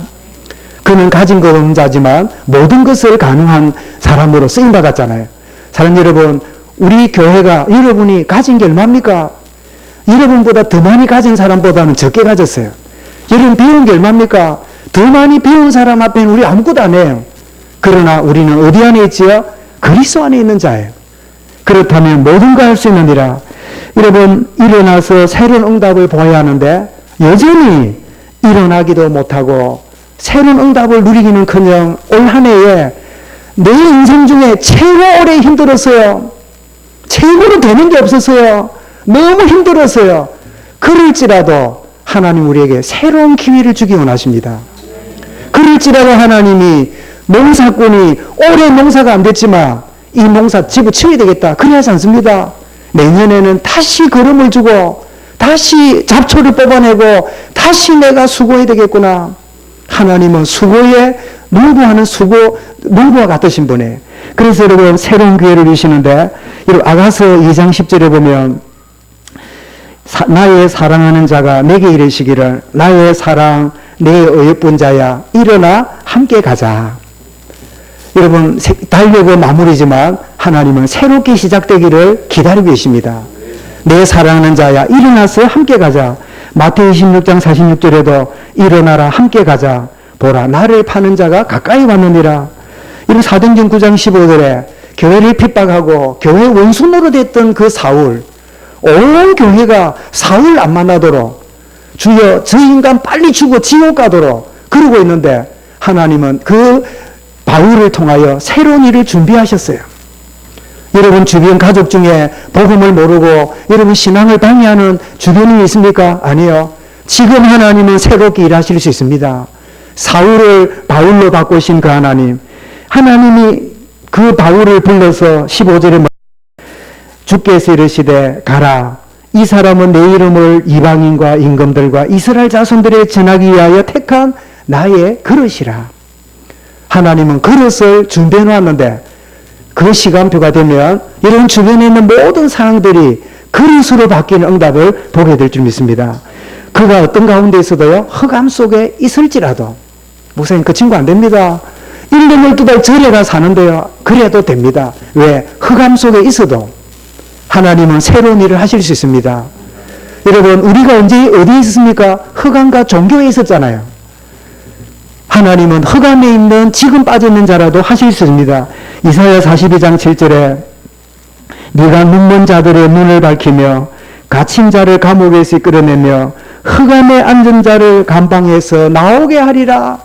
그는 가진 것 없는 자지만 모든 것을 가능한 사람으로 쓰임받았잖아요. 사랑 여러분, 우리 교회가 여러분이 가진 게 얼마입니까? 여러분보다 더 많이 가진 사람보다는 적게 가졌어요. 여러분 배운 게 얼마입니까? 더 많이 배운 사람 앞에는 우리 아무것도 안 해요. 그러나 우리는 어디 안에 있지요? 그리스도 안에 있는 자예요. 그렇다면 모든 걸 할 수 있느니라. 여러분, 일어나서 새로운 응답을 보아야 하는데 여전히 일어나기도 못하고 새로운 응답을 누리기는커녕 올 한 해에 내 인생 중에 최고 오래 힘들었어요. 최고로 되는 게 없었어요. 너무 힘들었어요. 그럴지라도 하나님 우리에게 새로운 기회를 주기 원하십니다. 그럴지라도 하나님이 농사꾼이 올해 농사가 안 됐지만 이 농사 집어치워야 되겠다. 그래야 하지 않습니다. 내년에는 다시 거름을 주고 다시 잡초를 뽑아내고 다시 내가 수고해야 되겠구나. 하나님은 수고에 농부하는 농부와 같으신 분이에요. 그래서 여러분 새로운 기회를 주시는데 여러분 아가서 2장 10절에 보면 나의 사랑하는 자가 내게 이르시기를 나의 사랑 내 어여쁜 자야 일어나 함께 가자. 여러분 달력은 마무리지만 하나님은 새롭게 시작되기를 기다리고 계십니다. 내 사랑하는 자야 일어나서 함께 가자. 마태복음 26장 46절에도 일어나라 함께 가자. 보라 나를 파는 자가 가까이 왔느니라. 이런 사도행전 9장 15절에 교회를 핍박하고 교회 원수 노릇했던 그 사울, 온 교회가 사울 안 만나도록 주여 저 인간 빨리 죽어 지옥 가도록 그러고 있는데 하나님은 그 바울을 통하여 새로운 일을 준비하셨어요. 여러분 주변 가족 중에 복음을 모르고 여러분 신앙을 방해하는 주변이 있습니까? 아니요. 지금 하나님은 새롭게 일하실 수 있습니다. 사울을 바울로 바꾸신 그 하나님, 하나님이 그 바울을 불러서 15절에 주께서 이르시되 가라. 이 사람은 내 이름을 이방인과 임금들과 이스라엘 자손들에 전하기 위하여 택한 나의 그릇이라. 하나님은 그릇을 준비해 놓았는데 그 시간표가 되면 여러분 주변에 있는 모든 상황들이 그릇으로 바뀌는 응답을 보게 될 줄 믿습니다. 그가 어떤 가운데 있어도요 흑암 속에 있을지라도 목사님 그 친구 안 됩니다. 1년 12달 절에가 사는데요 그래도 됩니다. 왜? 흑암 속에 있어도 하나님은 새로운 일을 하실 수 있습니다. 여러분 우리가 언제 어디에 있었습니까? 흑암과 종교에 있었잖아요. 하나님은 흑암에 있는 지금 빠져있는 자라도 하실 수 있습니다. 이사야 42장 7절에 네가 눈먼 자들의 눈을 밝히며 갇힌 자를 감옥에서 끌어내며 흑암에 앉은 자를 감방에서 나오게 하리라.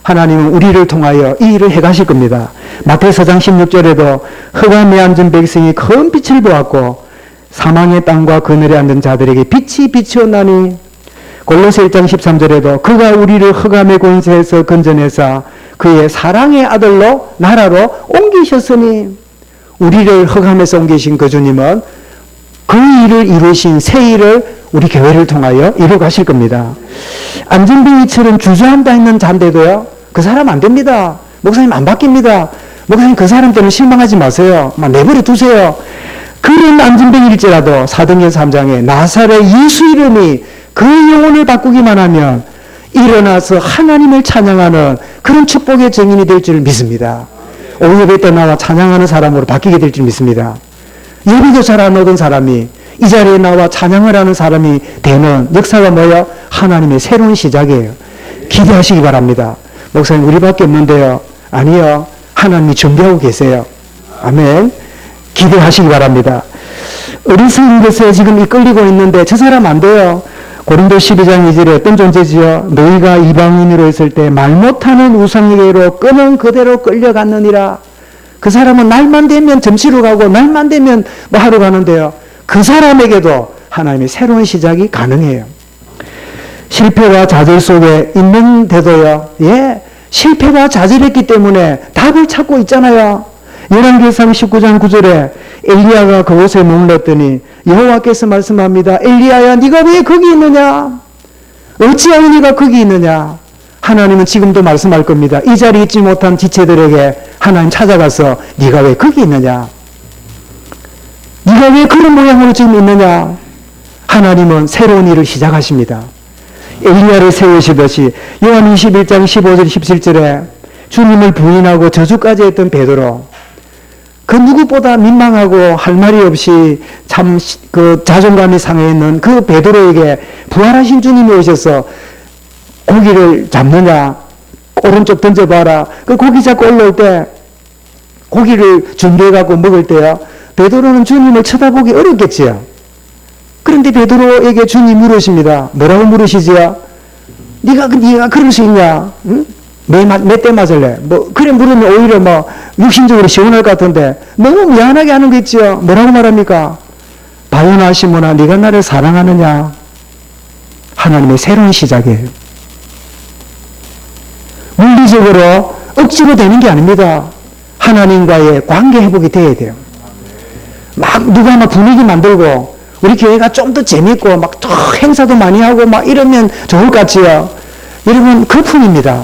하나님은 우리를 통하여 이 일을 해가실 겁니다. 마태서 4장 16절에도 흑암에 앉은 백성이 큰 빛을 보았고 사망의 땅과 그늘에 앉은 자들에게 빛이 비추었나니 골로새 1장 13절에도 그가 우리를 흑암의 권세에서 건져내사 그의 사랑의 아들로 나라로 옮기셨으니 우리를 흑암에서 옮기신 그 주님은 그 일을 이루신 새 일을 우리 교회를 통하여 이루어 가실 겁니다. 안전뱅이처럼 주저앉아 있는 자인데도요 그 사람 안 됩니다. 목사님 안 바뀝니다. 목사님 그 사람 때문에 실망하지 마세요. 막 내버려 두세요. 그런 안전뱅이일지라도 사도행전 3장에 나사렛 예수 이름이 그 영혼을 바꾸기만 하면 일어나서 하나님을 찬양하는 그런 축복의 증인이 될 줄 믿습니다. 오후에 때 나와 찬양하는 사람으로 바뀌게 될 줄 믿습니다. 예비도 잘 안 오던 사람이 이 자리에 나와 찬양을 하는 사람이 되는 역사가 뭐예요? 하나님의 새로운 시작이에요. 기대하시기 바랍니다. 목사님 우리밖에 없는데요. 아니요. 하나님이 준비하고 계세요. 아멘. 기대하시기 바랍니다. 어리석은 것에 지금 이끌리고 있는데 저 사람 안 돼요. 고린도 12장 2절에 어떤 존재지요? 너희가 이방인으로 있을 때 말 못하는 우상에게로 끄는 그대로 끌려갔느니라. 그 사람은 날만 되면 점치러 가고 날만 되면 뭐 하러 가는데요. 그 사람에게도 하나님의 새로운 시작이 가능해요. 실패와 좌절 속에 있는데도요. 예, 실패와 좌절했기 때문에 답을 찾고 있잖아요. 열왕기상 19장 9절에 엘리야가 그곳에 머물렀더니 여호와께서 말씀합니다. 엘리야야 네가 왜 거기 있느냐? 어찌하여 네가 거기 있느냐? 하나님은 지금도 말씀할 겁니다. 이 자리에 있지 못한 지체들에게 하나님 찾아가서 네가 왜 거기 있느냐? 네가 왜 그런 모양으로 지금 있느냐? 하나님은 새로운 일을 시작하십니다. 엘리야를 세우시듯이 요한 21장 15절 17절에 주님을 부인하고 저주까지 했던 베드로, 그 누구보다 민망하고 할 말이 없이 참 그 자존감이 상해 있는 그 베드로에게 부활하신 주님이 오셔서 고기를 잡느냐? 오른쪽 던져봐라. 그 고기 잡고 올라올 때 고기를 준비해갖고 먹을 때요. 베드로는 주님을 쳐다보기 어렵겠지요. 그런데 베드로에게 주님 물으십니다. 뭐라고 물으시지요? 네가 그럴 수 있냐? 응? 몇 대 맞을래? 뭐 그래 물으면 오히려 뭐 육신적으로 시원할 것 같은데 너무 미안하게 하는 거 있지요. 뭐라고 말합니까? 바요나 시몬아, 네가 나를 사랑하느냐? 하나님의 새로운 시작이에요. 물리적으로 억지로 되는 게 아닙니다. 하나님과의 관계 회복이 돼야 돼요. 막 누가 막 분위기 만들고 우리 교회가 좀 더 재밌고 막 행사도 많이 하고 막 이러면 좋을 것 같지요. 여러분, 거품입니다.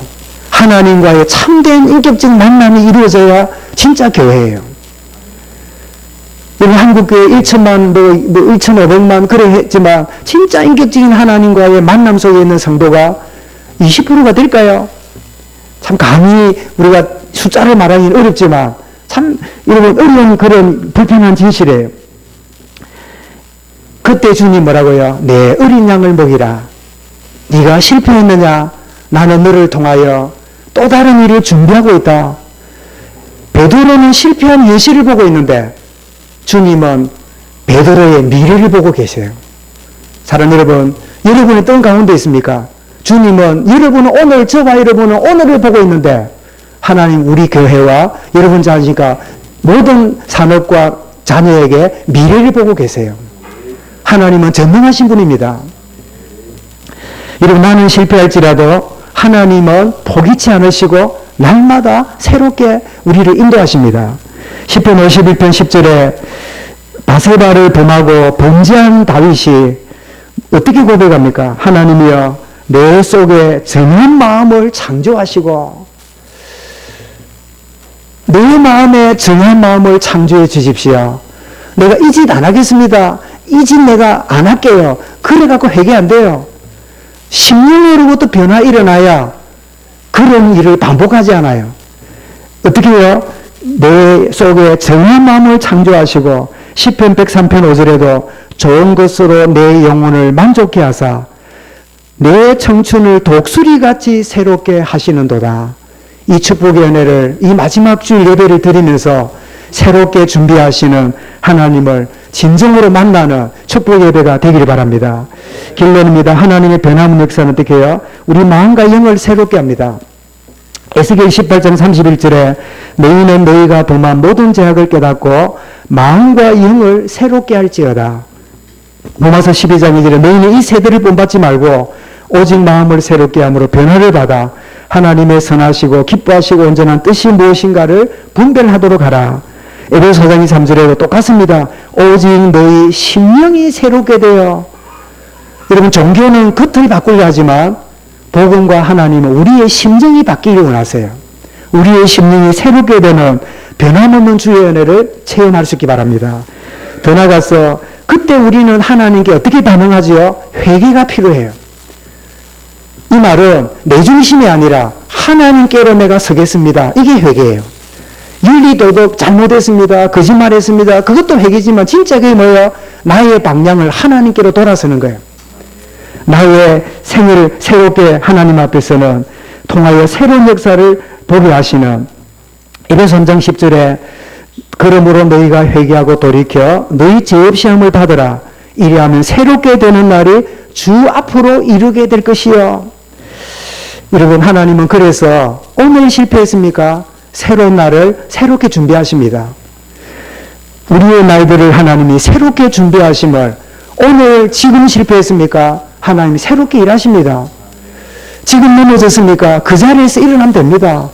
하나님과의 참된 인격적 만남이 이루어져야 진짜 교회예요. 여러분, 한국교회 1천만, 1,500만 그래 했지만 진짜 인격적인 하나님과의 만남 속에 있는 성도가 20%가 될까요? 참 감히 우리가 숫자를 말하기는 어렵지만 참 여러분 어려운 그런 불편한 진실이에요. 그때 주님 뭐라고요? 내 어린 양을 먹이라. 네가 실패했느냐? 나는 너를 통하여 또 다른 일을 준비하고 있다. 베드로는 실패한 현실을 보고 있는데 주님은 베드로의 미래를 보고 계세요. 사랑하는 여러분, 여러분의 어떤 가운데 있습니까? 주님은 여러분은 오늘, 저와 여러분은 오늘을 보고 있는데 하나님 우리 교회와 여러분 자녀가 모든 산업과 자녀에게 미래를 보고 계세요. 하나님은 전능하신 분입니다. 여러분, 나는 실패할지라도 하나님은 포기치 않으시고 날마다 새롭게 우리를 인도하십니다. 10편 51편 10절에 바세바를 범하고 범죄한 다윗이 어떻게 고백합니까? 하나님이여 내 속에 정한 마음을 창조하시고 내 마음에 정한 마음을 창조해 주십시오. 내가 이 짓 안 하겠습니다. 이 짓 내가 안 할게요. 그래갖고 회개 안 돼요. 10년으로부터 변화 일어나야 그런 일을 반복하지 않아요. 어떻게 해요? 내 속에 정한 마음을 창조하시고 10편 103편 5절에도 좋은 것으로 내 영혼을 만족해 하사 내 청춘을 독수리같이 새롭게 하시는도다. 이 축복의 은혜를 이 마지막 주일 예배를 드리면서 새롭게 준비하시는 하나님을 진정으로 만나는 축복 예배가 되기를 바랍니다. 결론입니다. 하나님의 변화의 역사는 어떻게 해요? 우리 마음과 영을 새롭게 합니다. 에스겔 18장 31절에 너희는 너희가 범한 모든 죄악을 깨닫고 마음과 영을 새롭게 할지어다. 로마서 12장 2절에 너희는 이 세대를 본받지 말고 오직 마음을 새롭게 함으로 변화를 받아 하나님의 선하시고 기뻐하시고 온전한 뜻이 무엇인가를 분별하도록 하라. 에베소 4장 3절에도 똑같습니다. 오직 너희 심령이 새롭게 되어. 여러분, 종교는 겉을 바꾸려 하지만 복음과 하나님은 우리의 심정이 바뀌기를 원하세요. 우리의 심령이 새롭게 되는 변함없는 주의 은혜를 체험할 수 있기 바랍니다. 더 나아가서 그때 우리는 하나님께 어떻게 반응하지요? 회개가 필요해요. 이 말은 내 중심이 아니라 하나님께로 내가 서겠습니다. 이게 회개예요. 윤리도덕 잘못했습니다. 거짓말했습니다. 그것도 회개지만 진짜 그게 뭐예요? 나의 방향을 하나님께로 돌아서는 거예요. 나의 생애를 새롭게 하나님 앞에서는 통하여 새로운 역사를 보게 하시는 에베소 3장 10절에 그러므로 너희가 회개하고 돌이켜 너희 죄 없이 함을 받으라. 이리하면 새롭게 되는 날이 주 앞으로 이르게 될 것이요. 여러분, 하나님은 그래서 오늘 실패했습니까? 새로운 날을 새롭게 준비하십니다. 우리의 날들을 하나님이 새롭게 준비하심을 오늘 지금 실패했습니까? 하나님이 새롭게 일하십니다. 지금 넘어졌습니까? 그 자리에서 일어나면 됩니다.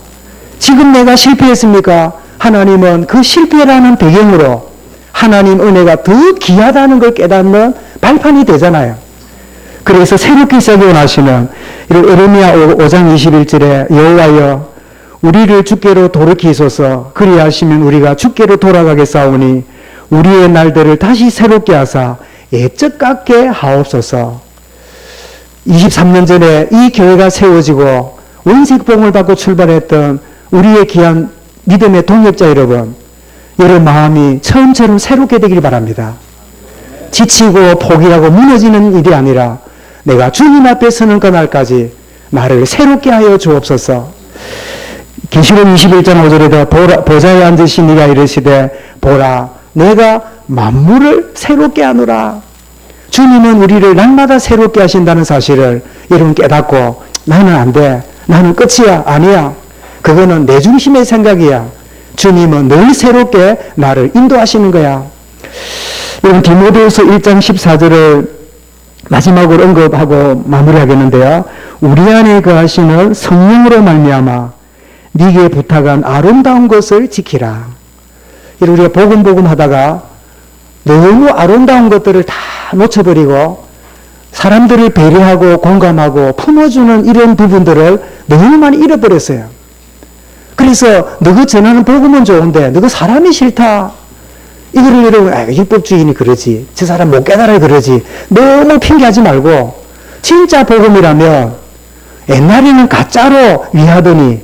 지금 내가 실패했습니까? 하나님은 그 실패라는 배경으로 하나님 은혜가 더 귀하다는 걸 깨닫는 발판이 되잖아요. 그래서 새롭게 시작해 원하시는 에레미야 5장 21절에 여호와여 우리를 주께로 돌이키소서 그리하시면 우리가 주께로 돌아가겠사오니 우리의 날들을 다시 새롭게 하사 옛적 같게 하옵소서. 23년 전에 이 교회가 세워지고 원색봉을 받고 출발했던 우리의 귀한 믿음의 동역자 여러분, 여러분 마음이 처음처럼 새롭게 되길 바랍니다. 지치고 포기하고 무너지는 일이 아니라 내가 주님 앞에 서는 그날까지 나를 새롭게 하여 주옵소서. 계시록 21장 5절에도 보좌에 앉으신 이가 이르시되 보라 내가 만물을 새롭게 하노라. 주님은 우리를 날마다 새롭게 하신다는 사실을 여러분 깨닫고 나는 안 돼. 나는 끝이야. 아니야. 그거는 내 중심의 생각이야. 주님은 늘 새롭게 나를 인도하시는 거야. 여러분 디모데후서 1장 14절을 마지막으로 언급하고 마무리하겠는데요. 우리 안에 거하시는 성령으로 말미암아 네게 부탁한 아름다운 것을 지키라. 우리가 복음 하다가 너무 아름다운 것들을 다 놓쳐버리고 사람들을 배려하고 공감하고 품어주는 이런 부분들을 너무 많이 잃어버렸어요. 그래서 너가 전하는 복음은 좋은데 너가 사람이 싫다. 이거를 여러분 율법주의인이 그러지. 저 사람 못 깨달아 그러지. 너무 핑계하지 말고 진짜 복음이라면 옛날에는 가짜로 위하더니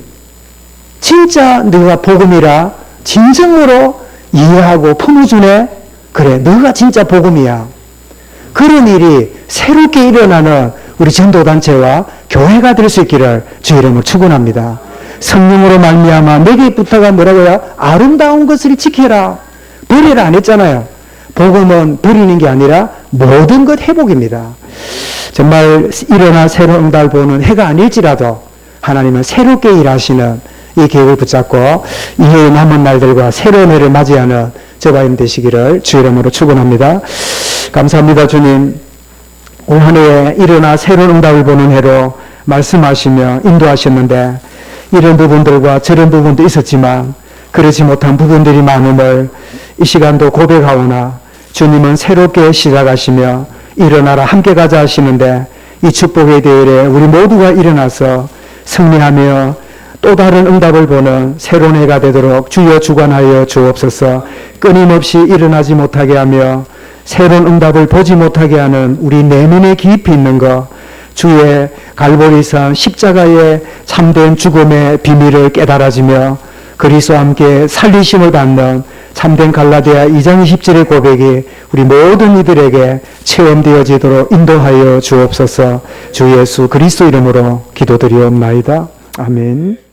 진짜 너가 복음이라 진정으로 이해하고 품어주네. 그래 너가 진짜 복음이야. 그런 일이 새롭게 일어나는 우리 전도단체와 교회가 될 수 있기를 주의 이름으로 축원합니다. 성령으로 말미암아 내게 부탁한 뭐라고요? 아름다운 것을 지켜라. 버리라 안 했잖아요. 복음은 버리는 게 아니라 모든 것 회복입니다. 정말 일어나 새로운 응답을 보는 해가 아닐지라도 하나님은 새롭게 일하시는 이 계획을 붙잡고 이 해의 남은 날들과 새로운 해를 맞이하는 저와 여러분 되시기를 주의 이름으로 축원합니다. 감사합니다. 주님. 올 한 해에 일어나 새로운 응답을 보는 해로 말씀하시며 인도하셨는데 이런 부분들과 저런 부분도 있었지만 그렇지 못한 부분들이 많음을 이 시간도 고백하오나 주님은 새롭게 시작하시며 일어나라 함께 가자 하시는데 이 축복의 대열에 우리 모두가 일어나서 승리하며 또 다른 응답을 보는 새로운 해가 되도록 주여 주관하여 주옵소서. 끊임없이 일어나지 못하게 하며 새로운 응답을 보지 못하게 하는 우리 내면에 깊이 있는 것, 주의 갈보리산 십자가의 참된 죽음의 비밀을 깨달아지며 그리스도와 함께 살리심을 받는 참된 갈라디아 2장 20절의 고백이 우리 모든 이들에게 체험되어지도록 인도하여 주옵소서. 주 예수 그리스도 이름으로 기도드리옵나이다. 아멘.